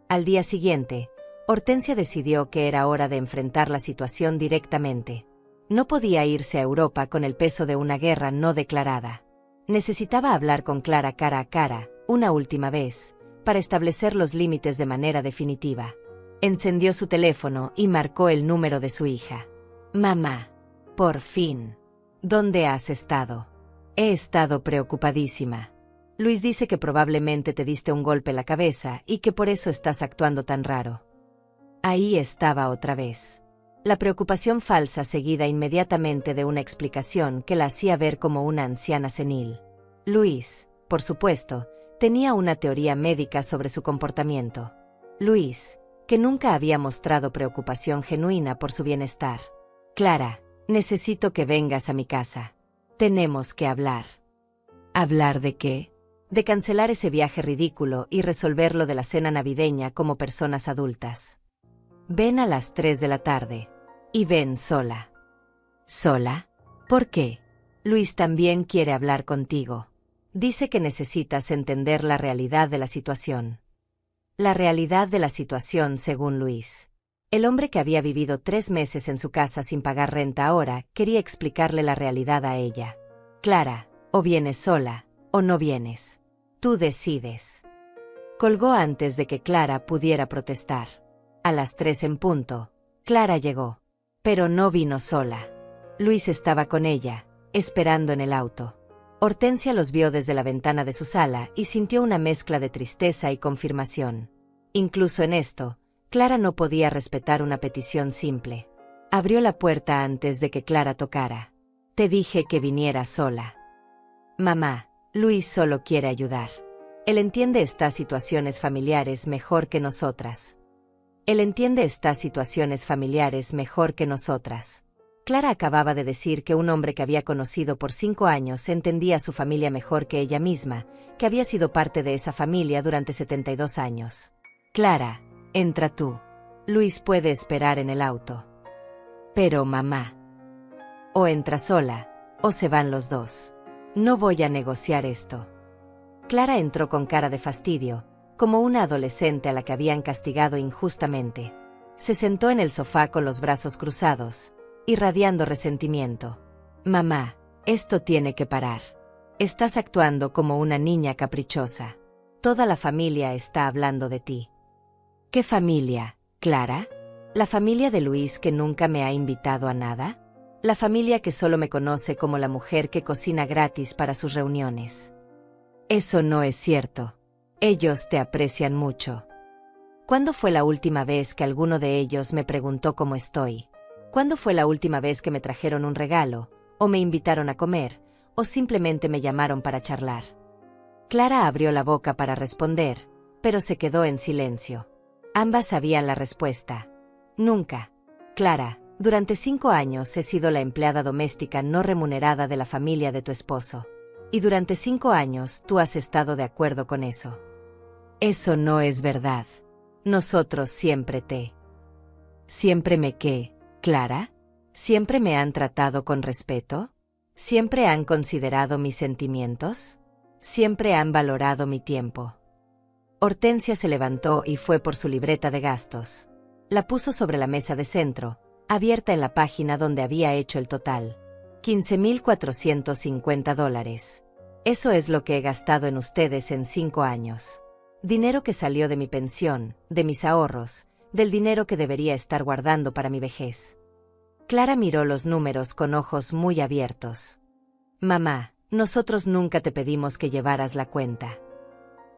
Al día siguiente, Hortensia decidió que era hora de enfrentar la situación directamente. No podía irse a Europa con el peso de una guerra no declarada. Necesitaba hablar con Clara cara a cara, una última vez, para establecer los límites de manera definitiva. Encendió su teléfono y marcó el número de su hija. Mamá. Por fin. ¿Dónde has estado? He estado preocupadísima. Luis dice que probablemente te diste un golpe en la cabeza y que por eso estás actuando tan raro. Ahí estaba otra vez. La preocupación falsa seguida inmediatamente de una explicación que la hacía ver como una anciana senil. Luis, por supuesto, tenía una teoría médica sobre su comportamiento. Luis, que nunca había mostrado preocupación genuina por su bienestar. Clara, necesito que vengas a mi casa. Tenemos que hablar. ¿Hablar de qué? De cancelar ese viaje ridículo y resolver lo de la cena navideña como personas adultas. Ven a las 3 de la tarde. Y ven sola. ¿Sola? ¿Por qué? Luis también quiere hablar contigo. Dice que necesitas entender la realidad de la situación. La realidad de la situación según Luis. El hombre que había vivido 3 meses en su casa sin pagar renta ahora quería explicarle la realidad a ella. Clara, o vienes sola, o no vienes. Tú decides. Colgó antes de que Clara pudiera protestar. A las 3 en punto, Clara llegó. Pero no vino sola. Luis estaba con ella, esperando en el auto. Hortensia los vio desde la ventana de su sala y sintió una mezcla de tristeza y confirmación. Incluso en esto, Clara no podía respetar una petición simple. Abrió la puerta antes de que Clara tocara. Te dije que viniera sola. Mamá, Luis solo quiere ayudar. Él entiende estas situaciones familiares mejor que nosotras. Él entiende estas situaciones familiares mejor que nosotras. Clara acababa de decir que un hombre que había conocido por 5 años entendía a su familia mejor que ella misma, que había sido parte de esa familia durante 72 años. Clara, entra tú. Luis puede esperar en el auto. Pero mamá. O entra sola, o se van los dos. No voy a negociar esto. Clara entró con cara de fastidio, como una adolescente a la que habían castigado injustamente. Se sentó en el sofá con los brazos cruzados, irradiando resentimiento. Mamá, esto tiene que parar. Estás actuando como una niña caprichosa. Toda la familia está hablando de ti. ¿Qué familia, Clara? ¿La familia de Luis que nunca me ha invitado a nada? ¿La familia que solo me conoce como la mujer que cocina gratis para sus reuniones? Eso no es cierto. Ellos te aprecian mucho. ¿Cuándo fue la última vez que alguno de ellos me preguntó cómo estoy? ¿Cuándo fue la última vez que me trajeron un regalo, o me invitaron a comer, o simplemente me llamaron para charlar? Clara abrió la boca para responder, pero se quedó en silencio. Ambas sabían la respuesta. Nunca. Clara, durante 5 años he sido la empleada doméstica no remunerada de la familia de tu esposo. Y durante 5 años tú has estado de acuerdo con eso. Eso no es verdad. Nosotros ¿Siempre me qué, Clara? ¿Siempre me han tratado con respeto? ¿Siempre han considerado mis sentimientos? ¿Siempre han valorado mi tiempo? Hortensia se levantó y fue por su libreta de gastos. La puso sobre la mesa de centro, abierta en la página donde había hecho el total. $15,450. Eso es lo que he gastado en ustedes en 5 años. Dinero que salió de mi pensión, de mis ahorros, del dinero que debería estar guardando para mi vejez. Clara miró los números con ojos muy abiertos. Mamá, nosotros nunca te pedimos que llevaras la cuenta.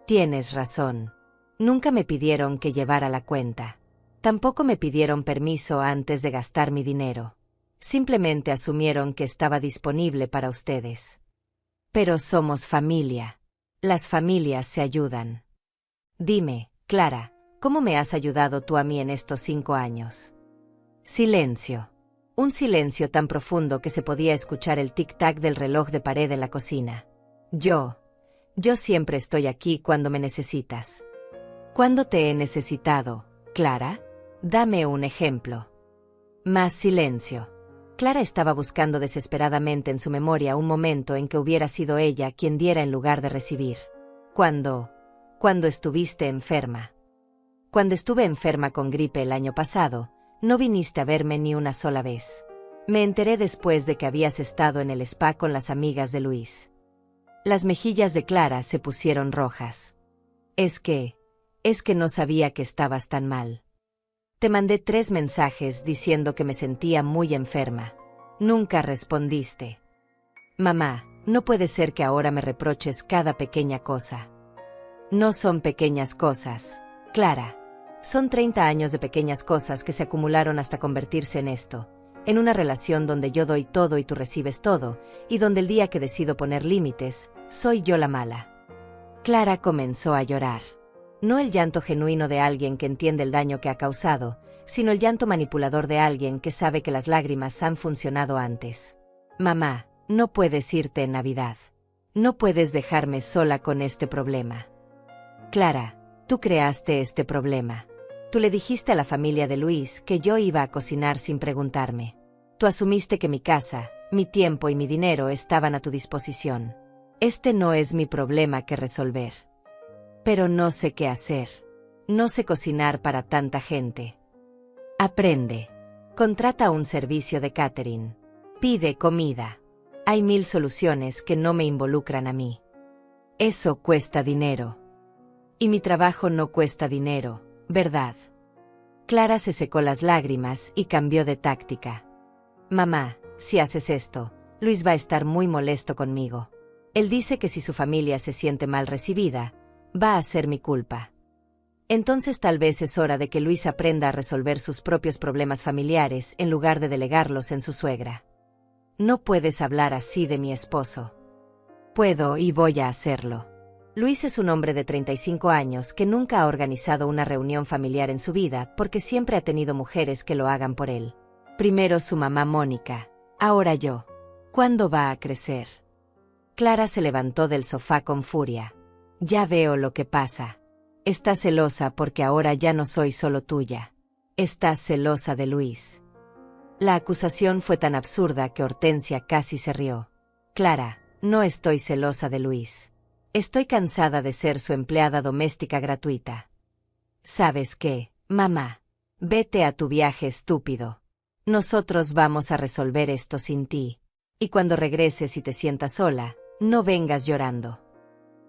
Tienes razón. Nunca me pidieron que llevara la cuenta. Tampoco me pidieron permiso antes de gastar mi dinero. Simplemente asumieron que estaba disponible para ustedes. Pero somos familia. Las familias se ayudan. Dime, Clara, ¿cómo me has ayudado tú a mí en estos 5 años? Silencio. Un silencio tan profundo que se podía escuchar el tic-tac del reloj de pared en la cocina. Yo siempre estoy aquí cuando me necesitas. ¿Cuándo te he necesitado, Clara? Dame un ejemplo. Más silencio. Clara estaba buscando desesperadamente en su memoria un momento en que hubiera sido ella quien diera en lugar de recibir. Cuando estuviste enferma. Cuando estuve enferma con gripe el año pasado, no viniste a verme ni una sola vez. Me enteré después de que habías estado en el spa con las amigas de Luis. Las mejillas de Clara se pusieron rojas. Es que no sabía que estabas tan mal. Te mandé 3 mensajes diciendo que me sentía muy enferma. Nunca respondiste. Mamá, no puede ser que ahora me reproches cada pequeña cosa. No son pequeñas cosas, Clara. Son 30 años de pequeñas cosas que se acumularon hasta convertirse en esto, en una relación donde yo doy todo y tú recibes todo, y donde el día que decido poner límites, soy yo la mala. Clara comenzó a llorar. No el llanto genuino de alguien que entiende el daño que ha causado, sino el llanto manipulador de alguien que sabe que las lágrimas han funcionado antes. Mamá, no puedes irte en Navidad. No puedes dejarme sola con este problema. Clara, tú creaste este problema. Tú le dijiste a la familia de Luis que yo iba a cocinar sin preguntarme. Tú asumiste que mi casa, mi tiempo y mi dinero estaban a tu disposición. Este no es mi problema que resolver. Pero no sé qué hacer. No sé cocinar para tanta gente. Aprende. Contrata un servicio de catering. Pide comida. Hay 1000 soluciones que no me involucran a mí. Eso cuesta dinero. Y mi trabajo no cuesta dinero, ¿verdad? Clara se secó las lágrimas y cambió de táctica. Mamá, si haces esto, Luis va a estar muy molesto conmigo. Él dice que si su familia se siente mal recibida, va a ser mi culpa. Entonces tal vez es hora de que Luis aprenda a resolver sus propios problemas familiares en lugar de delegarlos en su suegra. No puedes hablar así de mi esposo. Puedo y voy a hacerlo. Luis es un hombre de 35 años que nunca ha organizado una reunión familiar en su vida porque siempre ha tenido mujeres que lo hagan por él. Primero su mamá Mónica, ahora yo. ¿Cuándo va a crecer? Clara se levantó del sofá con furia. Ya veo lo que pasa. Estás celosa porque ahora ya no soy solo tuya. Estás celosa de Luis. La acusación fue tan absurda que Hortensia casi se rió. Clara, no estoy celosa de Luis. Estoy cansada de ser su empleada doméstica gratuita. ¿Sabes qué, mamá? Vete a tu viaje estúpido. Nosotros vamos a resolver esto sin ti. Y cuando regreses y te sientas sola, no vengas llorando.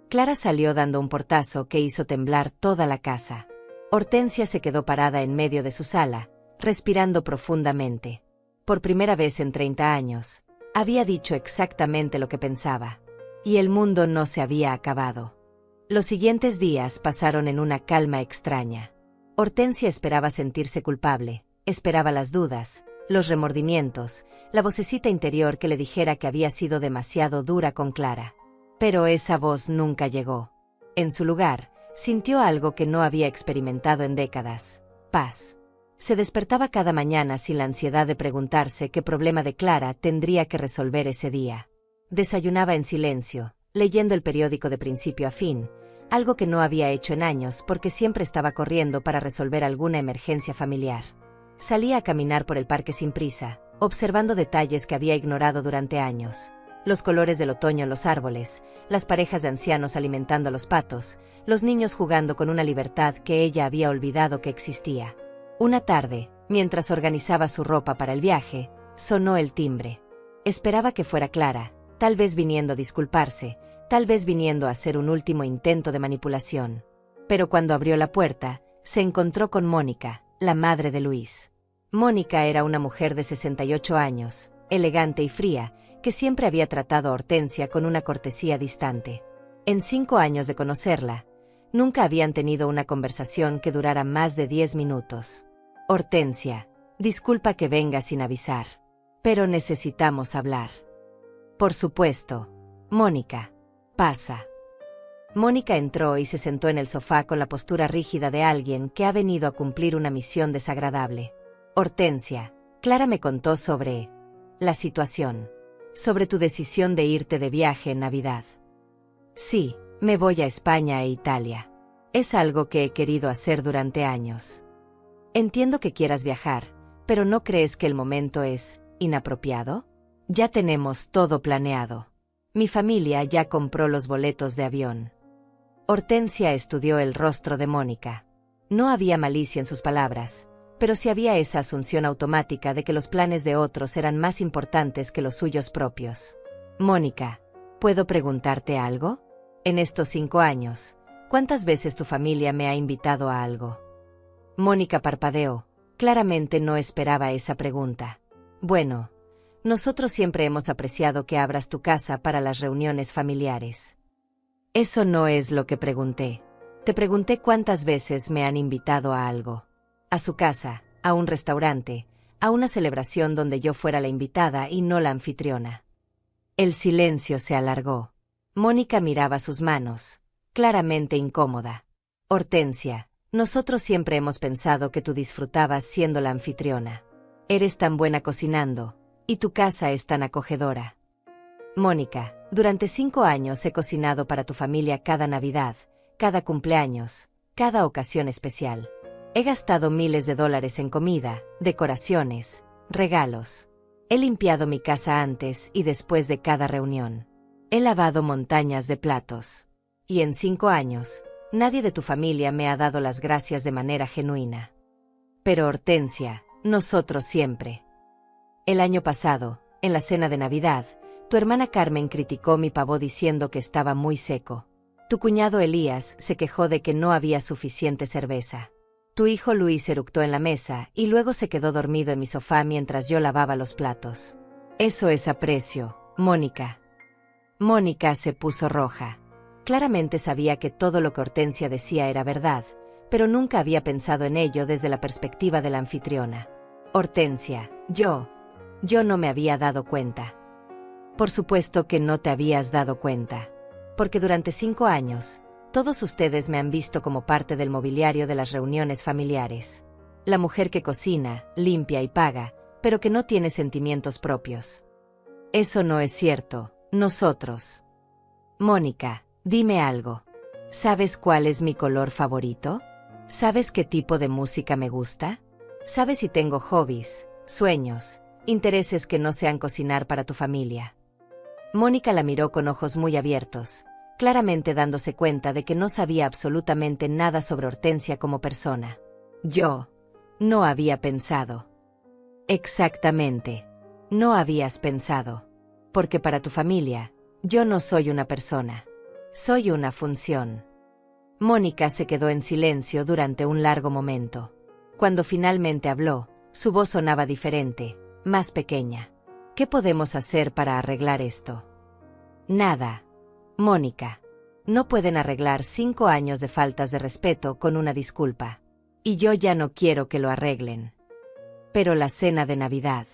Clara salió dando un portazo que hizo temblar toda la casa. Hortensia se quedó parada en medio de su sala, respirando profundamente. Por primera vez en 30 años, había dicho exactamente lo que pensaba. Y el mundo no se había acabado. Los siguientes días pasaron en una calma extraña. Hortensia esperaba sentirse culpable, esperaba las dudas, los remordimientos, la vocecita interior que le dijera que había sido demasiado dura con Clara. Pero esa voz nunca llegó. En su lugar, sintió algo que no había experimentado en décadas: paz. Se despertaba cada mañana sin la ansiedad de preguntarse qué problema de Clara tendría que resolver ese día. Desayunaba en silencio, leyendo el periódico de principio a fin, algo que no había hecho en años porque siempre estaba corriendo para resolver alguna emergencia familiar. Salía a caminar por el parque sin prisa, observando detalles que había ignorado durante años. Los colores del otoño en los árboles, las parejas de ancianos alimentando a los patos, los niños jugando con una libertad que ella había olvidado que existía. Una tarde, mientras organizaba su ropa para el viaje, sonó el timbre. Esperaba que fuera Clara, tal vez viniendo a disculparse, tal vez viniendo a hacer un último intento de manipulación. Pero cuando abrió la puerta, se encontró con Mónica, la madre de Luis. Mónica era una mujer de 68 años, elegante y fría, que siempre había tratado a Hortensia con una cortesía distante. En 5 años de conocerla, nunca habían tenido una conversación que durara más de 10 minutos. Hortensia, disculpa que venga sin avisar, pero necesitamos hablar. Por supuesto. Mónica, pasa. Mónica entró y se sentó en el sofá con la postura rígida de alguien que ha venido a cumplir una misión desagradable. Hortensia, Clara me contó sobre la situación. Sobre tu decisión de irte de viaje en Navidad. Sí, me voy a España e Italia. Es algo que he querido hacer durante años. Entiendo que quieras viajar, pero ¿no crees que el momento es inapropiado? Ya tenemos todo planeado. Mi familia ya compró los boletos de avión. Hortensia estudió el rostro de Mónica. No había malicia en sus palabras, pero sí había esa asunción automática de que los planes de otros eran más importantes que los suyos propios. Mónica, ¿puedo preguntarte algo? En estos 5 años, ¿cuántas veces tu familia me ha invitado a algo? Mónica parpadeó. Claramente no esperaba esa pregunta. Bueno, nosotros siempre hemos apreciado que abras tu casa para las reuniones familiares. Eso no es lo que pregunté. Te pregunté cuántas veces me han invitado a algo. A su casa, a un restaurante, a una celebración donde yo fuera la invitada y no la anfitriona. El silencio se alargó. Mónica miraba sus manos, claramente incómoda. Hortensia, nosotros siempre hemos pensado que tú disfrutabas siendo la anfitriona. Eres tan buena cocinando, y tu casa es tan acogedora. Mónica, durante 5 años he cocinado para tu familia cada Navidad, cada cumpleaños, cada ocasión especial. He gastado miles de dólares en comida, decoraciones, regalos. He limpiado mi casa antes y después de cada reunión. He lavado montañas de platos. Y en 5 años, nadie de tu familia me ha dado las gracias de manera genuina. Pero Hortensia, nosotros siempre. El año pasado, en la cena de Navidad, tu hermana Carmen criticó mi pavo diciendo que estaba muy seco. Tu cuñado Elías se quejó de que no había suficiente cerveza. Tu hijo Luis eructó en la mesa y luego se quedó dormido en mi sofá mientras yo lavaba los platos. Eso es aprecio, Mónica. Mónica se puso roja. Claramente sabía que todo lo que Hortensia decía era verdad, pero nunca había pensado en ello desde la perspectiva de la anfitriona. Hortensia, yo no me había dado cuenta. Por supuesto que no te habías dado cuenta. Porque durante 5 años, todos ustedes me han visto como parte del mobiliario de las reuniones familiares. La mujer que cocina, limpia y paga, pero que no tiene sentimientos propios. Eso no es cierto, nosotros. Mónica, dime algo. ¿Sabes cuál es mi color favorito? ¿Sabes qué tipo de música me gusta? ¿Sabes si tengo hobbies, sueños, intereses que no sean cocinar para tu familia? Mónica la miró con ojos muy abiertos, claramente dándose cuenta de que no sabía absolutamente nada sobre Hortensia como persona. Yo no había pensado. Exactamente. No habías pensado. Porque para tu familia, yo no soy una persona. Soy una función. Mónica se quedó en silencio durante un largo momento. Cuando finalmente habló, su voz sonaba diferente, más pequeña. ¿Qué podemos hacer para arreglar esto? Nada. Mónica. No pueden arreglar 5 años de faltas de respeto con una disculpa. Y yo ya no quiero que lo arreglen. Pero la cena de Navidad.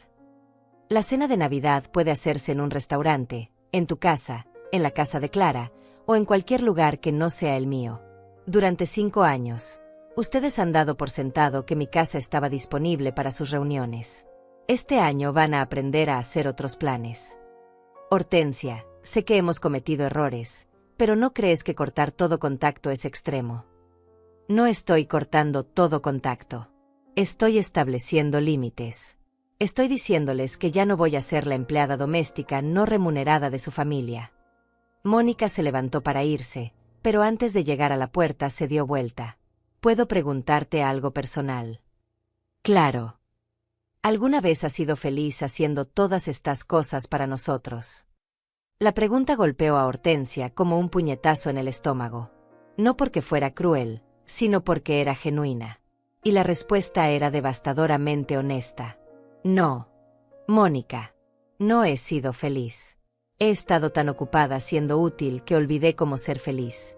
La cena de Navidad puede hacerse en un restaurante, en tu casa, en la casa de Clara, o en cualquier lugar que no sea el mío. Durante 5 años, ustedes han dado por sentado que mi casa estaba disponible para sus reuniones. Este año van a aprender a hacer otros planes. Hortensia, sé que hemos cometido errores, pero ¿no crees que cortar todo contacto es extremo? No estoy cortando todo contacto. Estoy estableciendo límites. Estoy diciéndoles que ya no voy a ser la empleada doméstica no remunerada de su familia. Mónica se levantó para irse, pero antes de llegar a la puerta se dio vuelta. ¿Puedo preguntarte algo personal? Claro. ¿Alguna vez has sido feliz haciendo todas estas cosas para nosotros? La pregunta golpeó a Hortensia como un puñetazo en el estómago. No porque fuera cruel, sino porque era genuina. Y la respuesta era devastadoramente honesta. No. Mónica. No he sido feliz. He estado tan ocupada siendo útil que olvidé cómo ser feliz.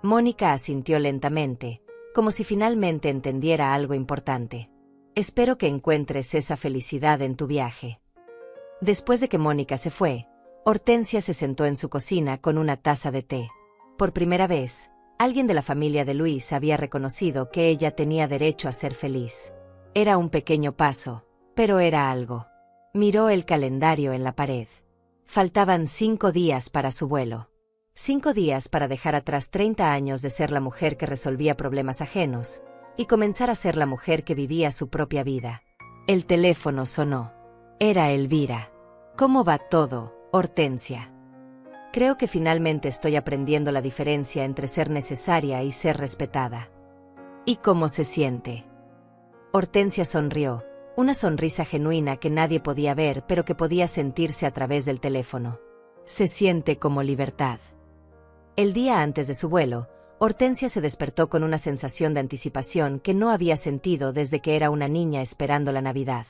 Mónica asintió lentamente, como si finalmente entendiera algo importante. Espero que encuentres esa felicidad en tu viaje. Después de que Mónica se fue, Hortensia se sentó en su cocina con una taza de té. Por primera vez, alguien de la familia de Luis había reconocido que ella tenía derecho a ser feliz. Era un pequeño paso, pero era algo. Miró el calendario en la pared. Faltaban 5 días para su vuelo. 5 días para dejar atrás 30 años de ser la mujer que resolvía problemas ajenos y comenzar a ser la mujer que vivía su propia vida. El teléfono sonó. Era Elvira. ¿Cómo va todo, Hortensia? Creo que finalmente estoy aprendiendo la diferencia entre ser necesaria y ser respetada. ¿Y cómo se siente? Hortensia sonrió, una sonrisa genuina que nadie podía ver pero que podía sentirse a través del teléfono. Se siente como libertad. El día antes de su vuelo, Hortensia se despertó con una sensación de anticipación que no había sentido desde que era una niña esperando la Navidad.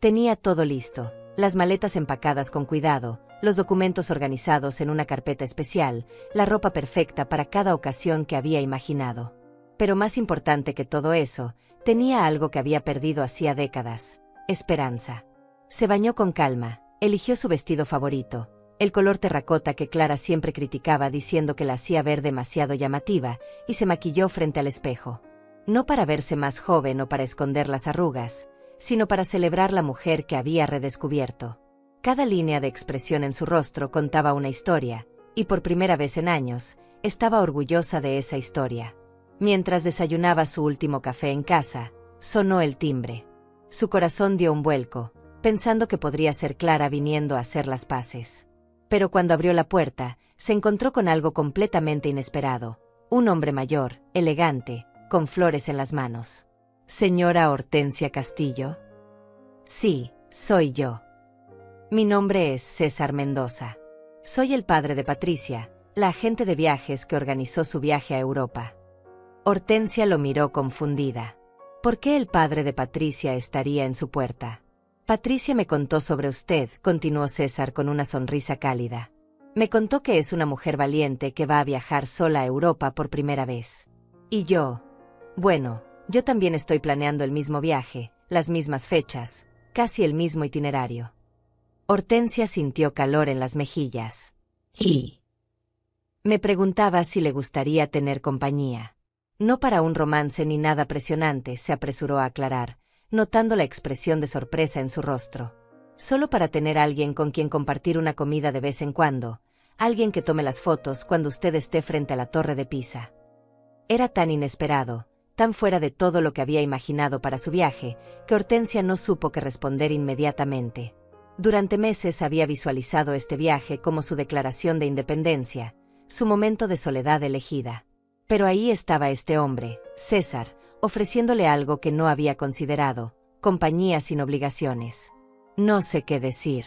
Tenía todo listo, las maletas empacadas con cuidado, los documentos organizados en una carpeta especial, la ropa perfecta para cada ocasión que había imaginado. Pero más importante que todo eso, tenía algo que había perdido hacía décadas: esperanza. Se bañó con calma, eligió su vestido favorito, el color terracota que Clara siempre criticaba diciendo que la hacía ver demasiado llamativa, y se maquilló frente al espejo. No para verse más joven o para esconder las arrugas, sino para celebrar la mujer que había redescubierto. Cada línea de expresión en su rostro contaba una historia, y por primera vez en años, estaba orgullosa de esa historia. Mientras desayunaba su último café en casa, sonó el timbre. Su corazón dio un vuelco, pensando que podría ser Clara viniendo a hacer las paces. Pero cuando abrió la puerta, se encontró con algo completamente inesperado: un hombre mayor, elegante, con flores en las manos. ¿Señora Hortensia Castillo? Sí, soy yo. Mi nombre es César Mendoza. Soy el padre de Patricia, la agente de viajes que organizó su viaje a Europa. Hortensia lo miró confundida. ¿Por qué el padre de Patricia estaría en su puerta? Patricia me contó sobre usted, continuó César con una sonrisa cálida. Me contó que es una mujer valiente que va a viajar sola a Europa por primera vez. Y yo Bueno, yo también estoy planeando el mismo viaje, las mismas fechas, casi el mismo itinerario. Hortensia sintió calor en las mejillas. Y me preguntaba si le gustaría tener compañía. No para un romance ni nada presionante, se apresuró a aclarar, notando la expresión de sorpresa en su rostro. Solo para tener a alguien con quien compartir una comida de vez en cuando, alguien que tome las fotos cuando usted esté frente a la Torre de Pisa. Era tan inesperado, tan fuera de todo lo que había imaginado para su viaje, que Hortensia no supo qué responder inmediatamente. Durante meses había visualizado este viaje como su declaración de independencia, su momento de soledad elegida. Pero ahí estaba este hombre, César, ofreciéndole algo que no había considerado, compañía sin obligaciones. No sé qué decir.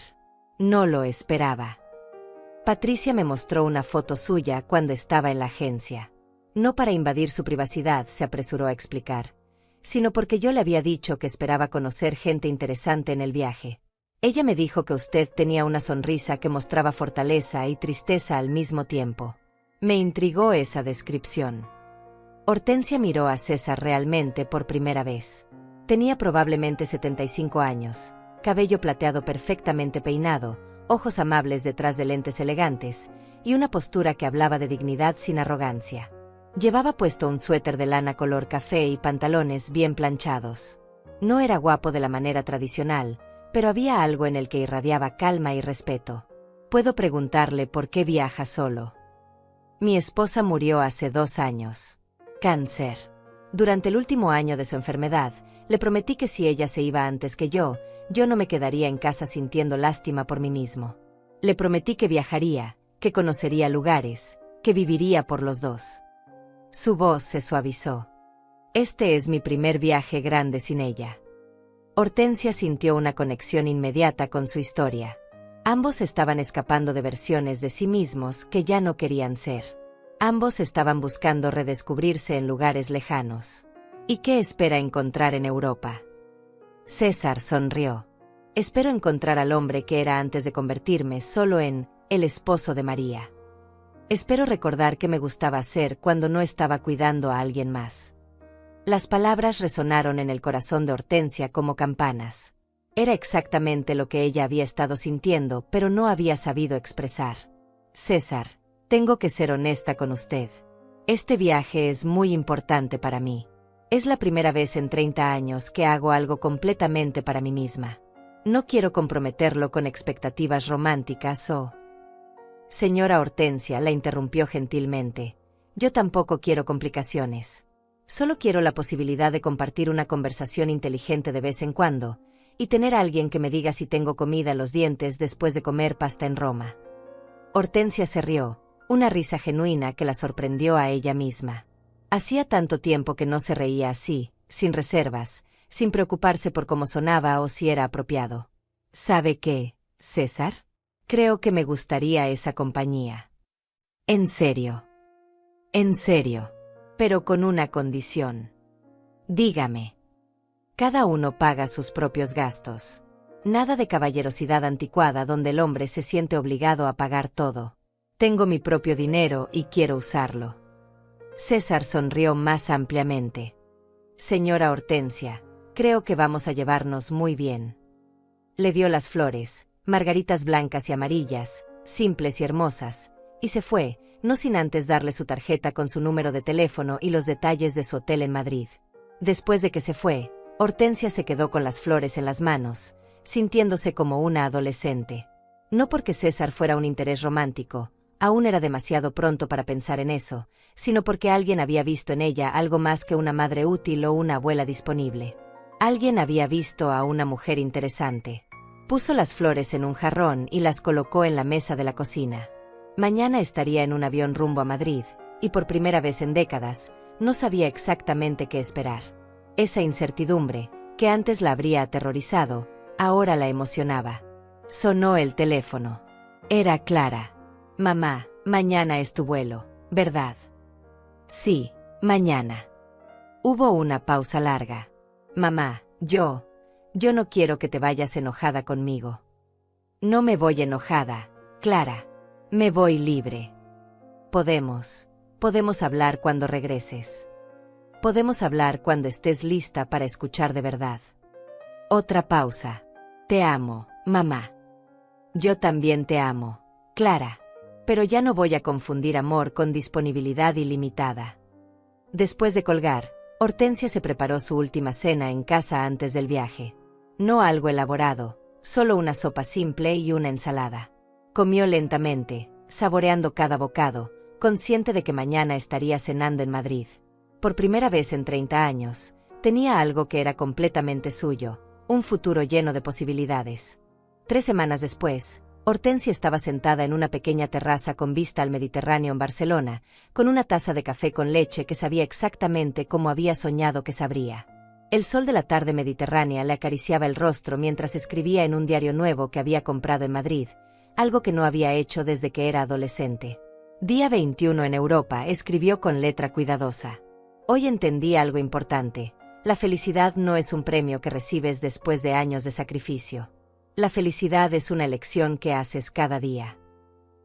No lo esperaba. Patricia me mostró una foto suya cuando estaba en la agencia. No para invadir su privacidad, se apresuró a explicar, sino porque yo le había dicho que esperaba conocer gente interesante en el viaje. Ella me dijo que usted tenía una sonrisa que mostraba fortaleza y tristeza al mismo tiempo. Me intrigó esa descripción. Hortensia miró a César realmente por primera vez. Tenía probablemente 75 años, cabello plateado perfectamente peinado, ojos amables detrás de lentes elegantes, y una postura que hablaba de dignidad sin arrogancia. Llevaba puesto un suéter de lana color café y pantalones bien planchados. No era guapo de la manera tradicional, pero había algo en el que irradiaba calma y respeto. Puedo preguntarle por qué viaja solo. Mi esposa murió hace 2 años. Cáncer. Durante el último año de su enfermedad, le prometí que si ella se iba antes que yo no me quedaría en casa sintiendo lástima por mí mismo. Le prometí que viajaría, que conocería lugares, que viviría por los dos. Su voz se suavizó. Este es mi primer viaje grande sin ella. Hortensia sintió una conexión inmediata con su historia. Ambos estaban escapando de versiones de sí mismos que ya no querían ser. Ambos estaban buscando redescubrirse en lugares lejanos. ¿Y qué espera encontrar en Europa? César sonrió. Espero encontrar al hombre que era antes de convertirme solo en el esposo de María. Espero recordar qué me gustaba hacer cuando no estaba cuidando a alguien más. Las palabras resonaron en el corazón de Hortensia como campanas. Era exactamente lo que ella había estado sintiendo, pero no había sabido expresar. César, tengo que ser honesta con usted. Este viaje es muy importante para mí. Es la primera vez en 30 años que hago algo completamente para mí misma. No quiero comprometerlo con expectativas románticas o... Señora Hortensia, la interrumpió gentilmente. Yo tampoco quiero complicaciones. Solo quiero la posibilidad de compartir una conversación inteligente de vez en cuando, y tener a alguien que me diga si tengo comida en los dientes después de comer pasta en Roma. Hortensia se rió, una risa genuina que la sorprendió a ella misma. Hacía tanto tiempo que no se reía así, sin reservas, sin preocuparse por cómo sonaba o si era apropiado. ¿Sabe qué, César? Creo que me gustaría esa compañía. En serio. En serio. Pero con una condición. Dígame. Cada uno paga sus propios gastos. Nada de caballerosidad anticuada donde el hombre se siente obligado a pagar todo. Tengo mi propio dinero y quiero usarlo. César sonrió más ampliamente. Señora Hortensia, creo que vamos a llevarnos muy bien. Le dio las flores, margaritas blancas y amarillas, simples y hermosas, y se fue, no sin antes darle su tarjeta con su número de teléfono y los detalles de su hotel en Madrid. Después de que se fue, Hortensia se quedó con las flores en las manos, sintiéndose como una adolescente. No porque César fuera un interés romántico, aún era demasiado pronto para pensar en eso, sino porque alguien había visto en ella algo más que una madre útil o una abuela disponible. Alguien había visto a una mujer interesante. Puso las flores en un jarrón y las colocó en la mesa de la cocina. Mañana estaría en un avión rumbo a Madrid, y por primera vez en décadas, no sabía exactamente qué esperar. Esa incertidumbre, que antes la habría aterrorizado, ahora la emocionaba. Sonó el teléfono. Era Clara. Mamá, mañana es tu vuelo, ¿verdad? Sí, mañana. Hubo una pausa larga. Mamá, yo no quiero que te vayas enojada conmigo. No me voy enojada, Clara. Me voy libre. Podemos hablar cuando regreses. Podemos hablar cuando estés lista para escuchar de verdad. Otra pausa. Te amo, mamá. Yo también te amo, Clara. Pero ya no voy a confundir amor con disponibilidad ilimitada. Después de colgar, Hortensia se preparó su última cena en casa antes del viaje. No algo elaborado, solo una sopa simple y una ensalada. Comió lentamente, saboreando cada bocado, consciente de que mañana estaría cenando en Madrid. Por primera vez en 30 años, tenía algo que era completamente suyo, un futuro lleno de posibilidades. 3 semanas después, Hortensia estaba sentada en una pequeña terraza con vista al Mediterráneo en Barcelona, con una taza de café con leche que sabía exactamente como había soñado que sabría. El sol de la tarde mediterránea le acariciaba el rostro mientras escribía en un diario nuevo que había comprado en Madrid, algo que no había hecho desde que era adolescente. Día 21 en Europa, escribió con letra cuidadosa. Hoy entendí algo importante. La felicidad no es un premio que recibes después de años de sacrificio. La felicidad es una elección que haces cada día.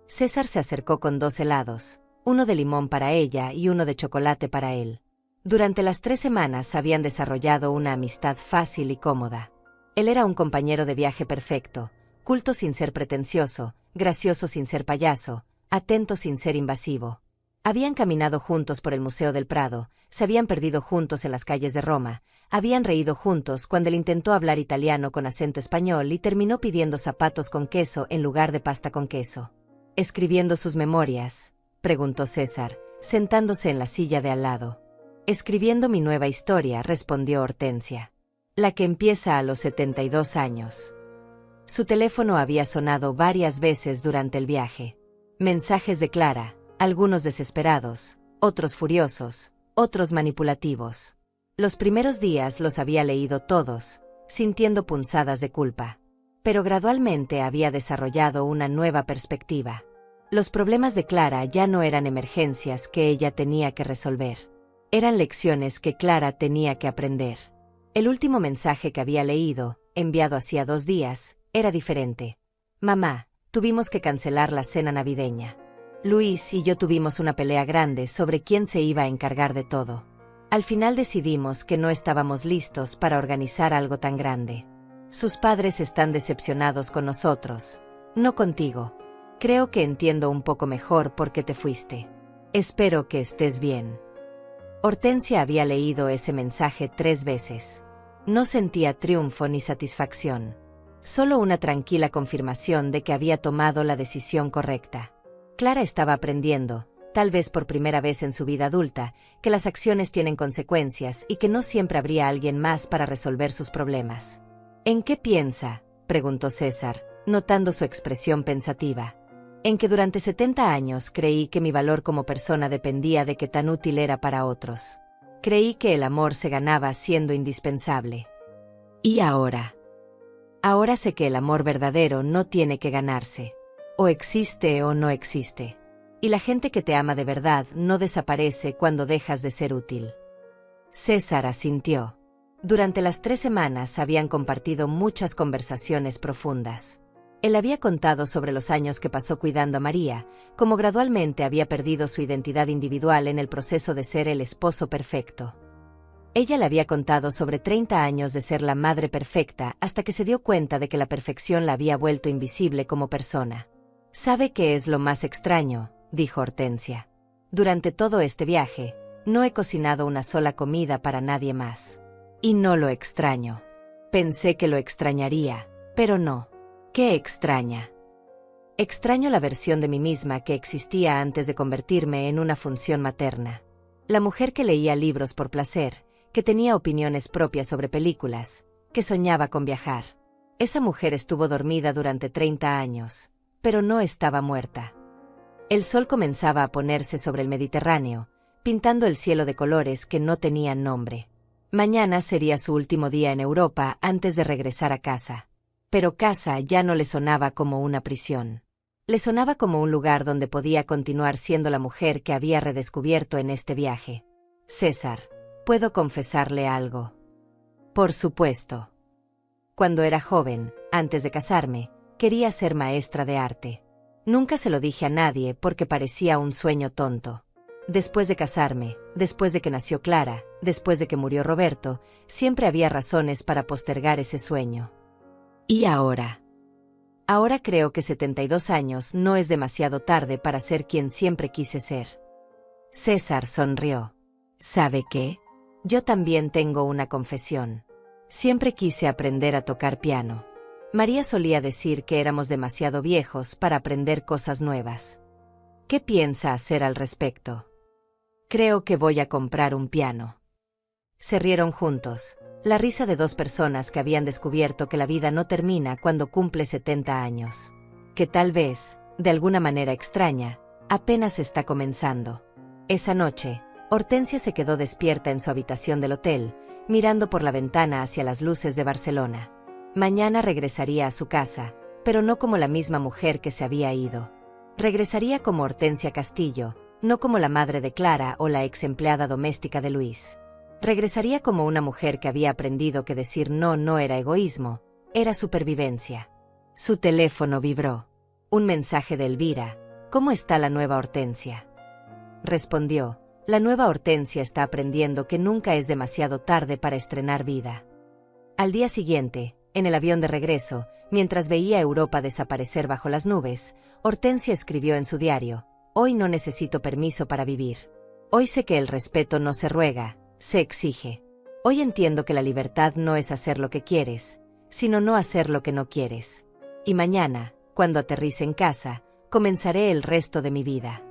César se acercó con 2 helados, uno de limón para ella y uno de chocolate para él. Durante las 3 semanas habían desarrollado una amistad fácil y cómoda. Él era un compañero de viaje perfecto, culto sin ser pretencioso, gracioso sin ser payaso, atento sin ser invasivo. Habían caminado juntos por el Museo del Prado, se habían perdido juntos en las calles de Roma, habían reído juntos cuando él intentó hablar italiano con acento español y terminó pidiendo zapatos con queso en lugar de pasta con queso. ¿Escribiendo sus memorias?, preguntó César, sentándose en la silla de al lado. Escribiendo mi nueva historia, respondió Hortensia. La que empieza a los 72 años. Su teléfono había sonado varias veces durante el viaje. Mensajes de Clara, algunos desesperados, otros furiosos, otros manipulativos. Los primeros días los había leído todos, sintiendo punzadas de culpa. Pero gradualmente había desarrollado una nueva perspectiva. Los problemas de Clara ya no eran emergencias que ella tenía que resolver. Eran lecciones que Clara tenía que aprender. El último mensaje que había leído, enviado hacía 2 días, era diferente. Mamá, tuvimos que cancelar la cena navideña. Luis y yo tuvimos una pelea grande sobre quién se iba a encargar de todo. Al final decidimos que no estábamos listos para organizar algo tan grande. Sus padres están decepcionados con nosotros, no contigo. Creo que entiendo un poco mejor por qué te fuiste. Espero que estés bien. Hortensia había leído ese mensaje 3 veces. No sentía triunfo ni satisfacción. Solo una tranquila confirmación de que había tomado la decisión correcta. Clara estaba aprendiendo, tal vez por primera vez en su vida adulta, que las acciones tienen consecuencias y que no siempre habría alguien más para resolver sus problemas. ¿En qué piensa?, preguntó César, notando su expresión pensativa. En que durante 70 años creí que mi valor como persona dependía de qué tan útil era para otros. Creí que el amor se ganaba siendo indispensable. ¿Y ahora? Ahora sé que el amor verdadero no tiene que ganarse. O existe o no existe. Y la gente que te ama de verdad no desaparece cuando dejas de ser útil. César asintió. Durante las 3 semanas habían compartido muchas conversaciones profundas. Él había contado sobre los años que pasó cuidando a María, cómo gradualmente había perdido su identidad individual en el proceso de ser el esposo perfecto. Ella le había contado sobre 30 años de ser la madre perfecta hasta que se dio cuenta de que la perfección la había vuelto invisible como persona. ¿Sabe qué es lo más extraño?, dijo Hortensia. Durante todo este viaje, no he cocinado una sola comida para nadie más. Y no lo extraño. Pensé que lo extrañaría, pero no. ¿Qué extraña? Extraño la versión de mí misma que existía antes de convertirme en una función materna. La mujer que leía libros por placer, que tenía opiniones propias sobre películas, que soñaba con viajar. Esa mujer estuvo dormida durante 30 años, pero no estaba muerta. El sol comenzaba a ponerse sobre el Mediterráneo, pintando el cielo de colores que no tenían nombre. Mañana sería su último día en Europa antes de regresar a casa. Pero casa ya no le sonaba como una prisión. Le sonaba como un lugar donde podía continuar siendo la mujer que había redescubierto en este viaje. César, ¿puedo confesarle algo? Por supuesto. Cuando era joven, antes de casarme, quería ser maestra de arte. Nunca se lo dije a nadie porque parecía un sueño tonto. Después de casarme, después de que nació Clara, Después de que murió Roberto, siempre había razones para postergar ese sueño. ¿Y ahora? Ahora creo que 72 años no es demasiado tarde para ser quien siempre quise ser. César sonrió. ¿Sabe qué? Yo también tengo una confesión. Siempre quise aprender a tocar piano. María solía decir que éramos demasiado viejos para aprender cosas nuevas. ¿Qué piensa hacer al respecto? Creo que voy a comprar un piano. Se rieron juntos, la risa de dos personas que habían descubierto que la vida no termina cuando cumple 70 años. Que tal vez, de alguna manera extraña, apenas está comenzando. Esa noche, Hortensia se quedó despierta en su habitación del hotel, mirando por la ventana hacia las luces de Barcelona. Mañana regresaría a su casa, pero no como la misma mujer que se había ido. Regresaría como Hortensia Castillo, no como la madre de Clara o la ex empleada doméstica de Luis. Regresaría como una mujer que había aprendido que decir no era egoísmo, era supervivencia. Su teléfono vibró. Un mensaje de Elvira. ¿Cómo está la nueva Hortensia? Respondió. La nueva Hortensia está aprendiendo que nunca es demasiado tarde para estrenar vida. Al día siguiente, en el avión de regreso, mientras veía Europa desaparecer bajo las nubes, Hortensia escribió en su diario: Hoy no necesito permiso para vivir. Hoy sé que el respeto no se ruega, se exige. Hoy entiendo que la libertad no es hacer lo que quieres, sino no hacer lo que no quieres. Y mañana, cuando aterrice en casa, comenzaré el resto de mi vida.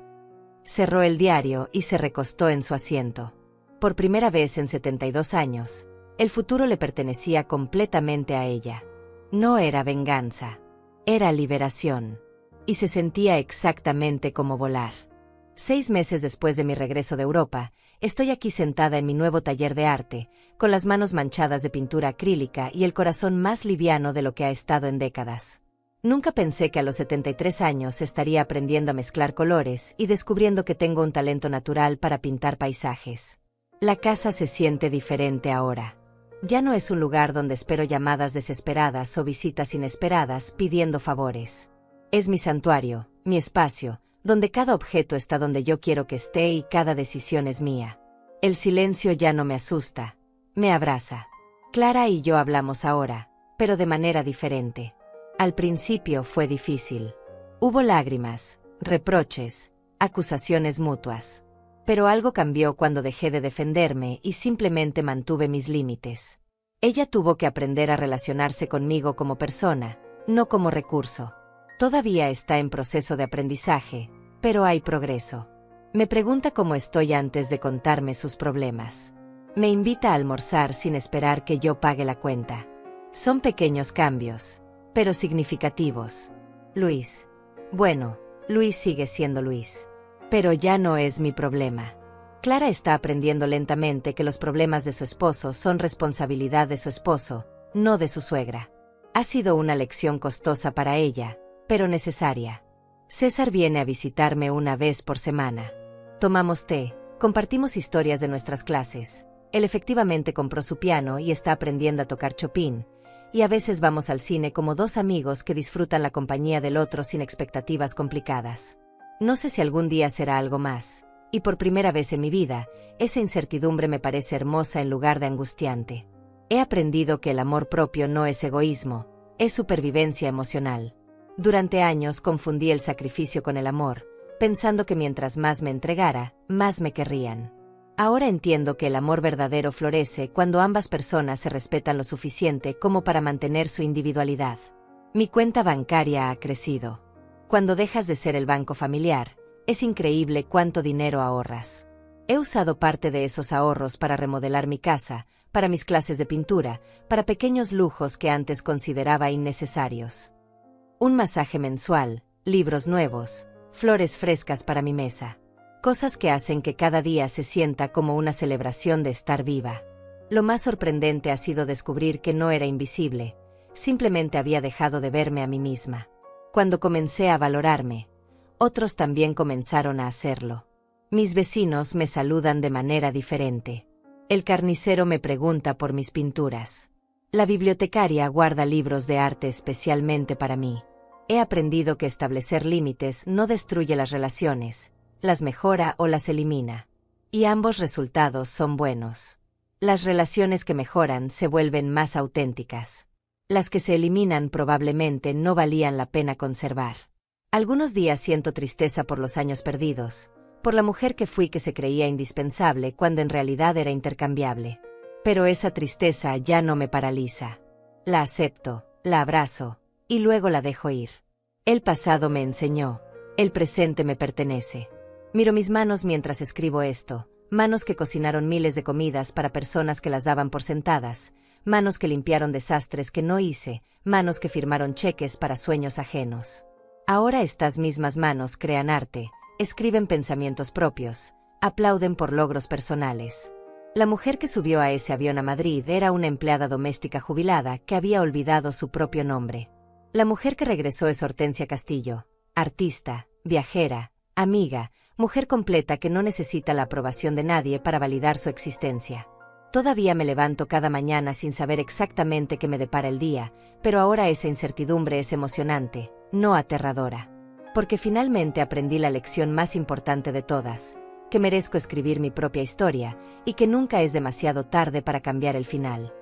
Cerró el diario y se recostó en su asiento. Por primera vez en 72 años, el futuro le pertenecía completamente a ella. No era venganza, era liberación. Y se sentía exactamente como volar. 6 meses después de mi regreso de Europa, estoy aquí sentada en mi nuevo taller de arte, con las manos manchadas de pintura acrílica y el corazón más liviano de lo que ha estado en décadas. Nunca pensé que a los 73 años estaría aprendiendo a mezclar colores y descubriendo que tengo un talento natural para pintar paisajes. La casa se siente diferente ahora. Ya no es un lugar donde espero llamadas desesperadas o visitas inesperadas pidiendo favores. Es mi santuario, mi espacio, donde cada objeto está donde yo quiero que esté y cada decisión es mía. El silencio ya no me asusta, me abraza. Clara y yo hablamos ahora, pero de manera diferente. Al principio fue difícil. Hubo lágrimas, reproches, acusaciones mutuas. Pero algo cambió cuando dejé de defenderme y simplemente mantuve mis límites. Ella tuvo que aprender a relacionarse conmigo como persona, no como recurso. Todavía está en proceso de aprendizaje, pero hay progreso. Me pregunta cómo estoy antes de contarme sus problemas. Me invita a almorzar sin esperar que yo pague la cuenta. Son pequeños cambios, pero significativos. Luis. Bueno, Luis sigue siendo Luis. Pero ya no es mi problema. Clara está aprendiendo lentamente que los problemas de su esposo son responsabilidad de su esposo, no de su suegra. Ha sido una lección costosa para ella, pero necesaria. César viene a visitarme una vez por semana. Tomamos té, compartimos historias de nuestras clases. Él efectivamente compró su piano y está aprendiendo a tocar Chopin, y a veces vamos al cine como dos amigos que disfrutan la compañía del otro sin expectativas complicadas. No sé si algún día será algo más, y por primera vez en mi vida, esa incertidumbre me parece hermosa en lugar de angustiante. He aprendido que el amor propio no es egoísmo, es supervivencia emocional. Durante años confundí el sacrificio con el amor, pensando que mientras más me entregara, más me querrían. Ahora entiendo que el amor verdadero florece cuando ambas personas se respetan lo suficiente como para mantener su individualidad. Mi cuenta bancaria ha crecido. Cuando dejas de ser el banco familiar, es increíble cuánto dinero ahorras. He usado parte de esos ahorros para remodelar mi casa, para mis clases de pintura, para pequeños lujos que antes consideraba innecesarios. Un masaje mensual, libros nuevos, flores frescas para mi mesa. Cosas que hacen que cada día se sienta como una celebración de estar viva. Lo más sorprendente ha sido descubrir que no era invisible, simplemente había dejado de verme a mí misma. Cuando comencé a valorarme, otros también comenzaron a hacerlo. Mis vecinos me saludan de manera diferente. El carnicero me pregunta por mis pinturas. La bibliotecaria guarda libros de arte especialmente para mí. He aprendido que establecer límites no destruye las relaciones, las mejora o las elimina. Y ambos resultados son buenos. Las relaciones que mejoran se vuelven más auténticas. Las que se eliminan probablemente no valían la pena conservar. Algunos días siento tristeza por los años perdidos, por la mujer que fui que se creía indispensable cuando en realidad era intercambiable. Pero esa tristeza ya no me paraliza. La acepto, la abrazo, y luego la dejo ir. El pasado me enseñó, el presente me pertenece. Miro mis manos mientras escribo esto, manos que cocinaron miles de comidas para personas que las daban por sentadas, manos que limpiaron desastres que no hice, manos que firmaron cheques para sueños ajenos. Ahora estas mismas manos crean arte, escriben pensamientos propios, aplauden por logros personales. La mujer que subió a ese avión a Madrid era una empleada doméstica jubilada que había olvidado su propio nombre. La mujer que regresó es Hortensia Castillo, artista, viajera, amiga, mujer completa que no necesita la aprobación de nadie para validar su existencia. Todavía me levanto cada mañana sin saber exactamente qué me depara el día, pero ahora esa incertidumbre es emocionante, no aterradora. Porque finalmente aprendí la lección más importante de todas, que merezco escribir mi propia historia y que nunca es demasiado tarde para cambiar el final.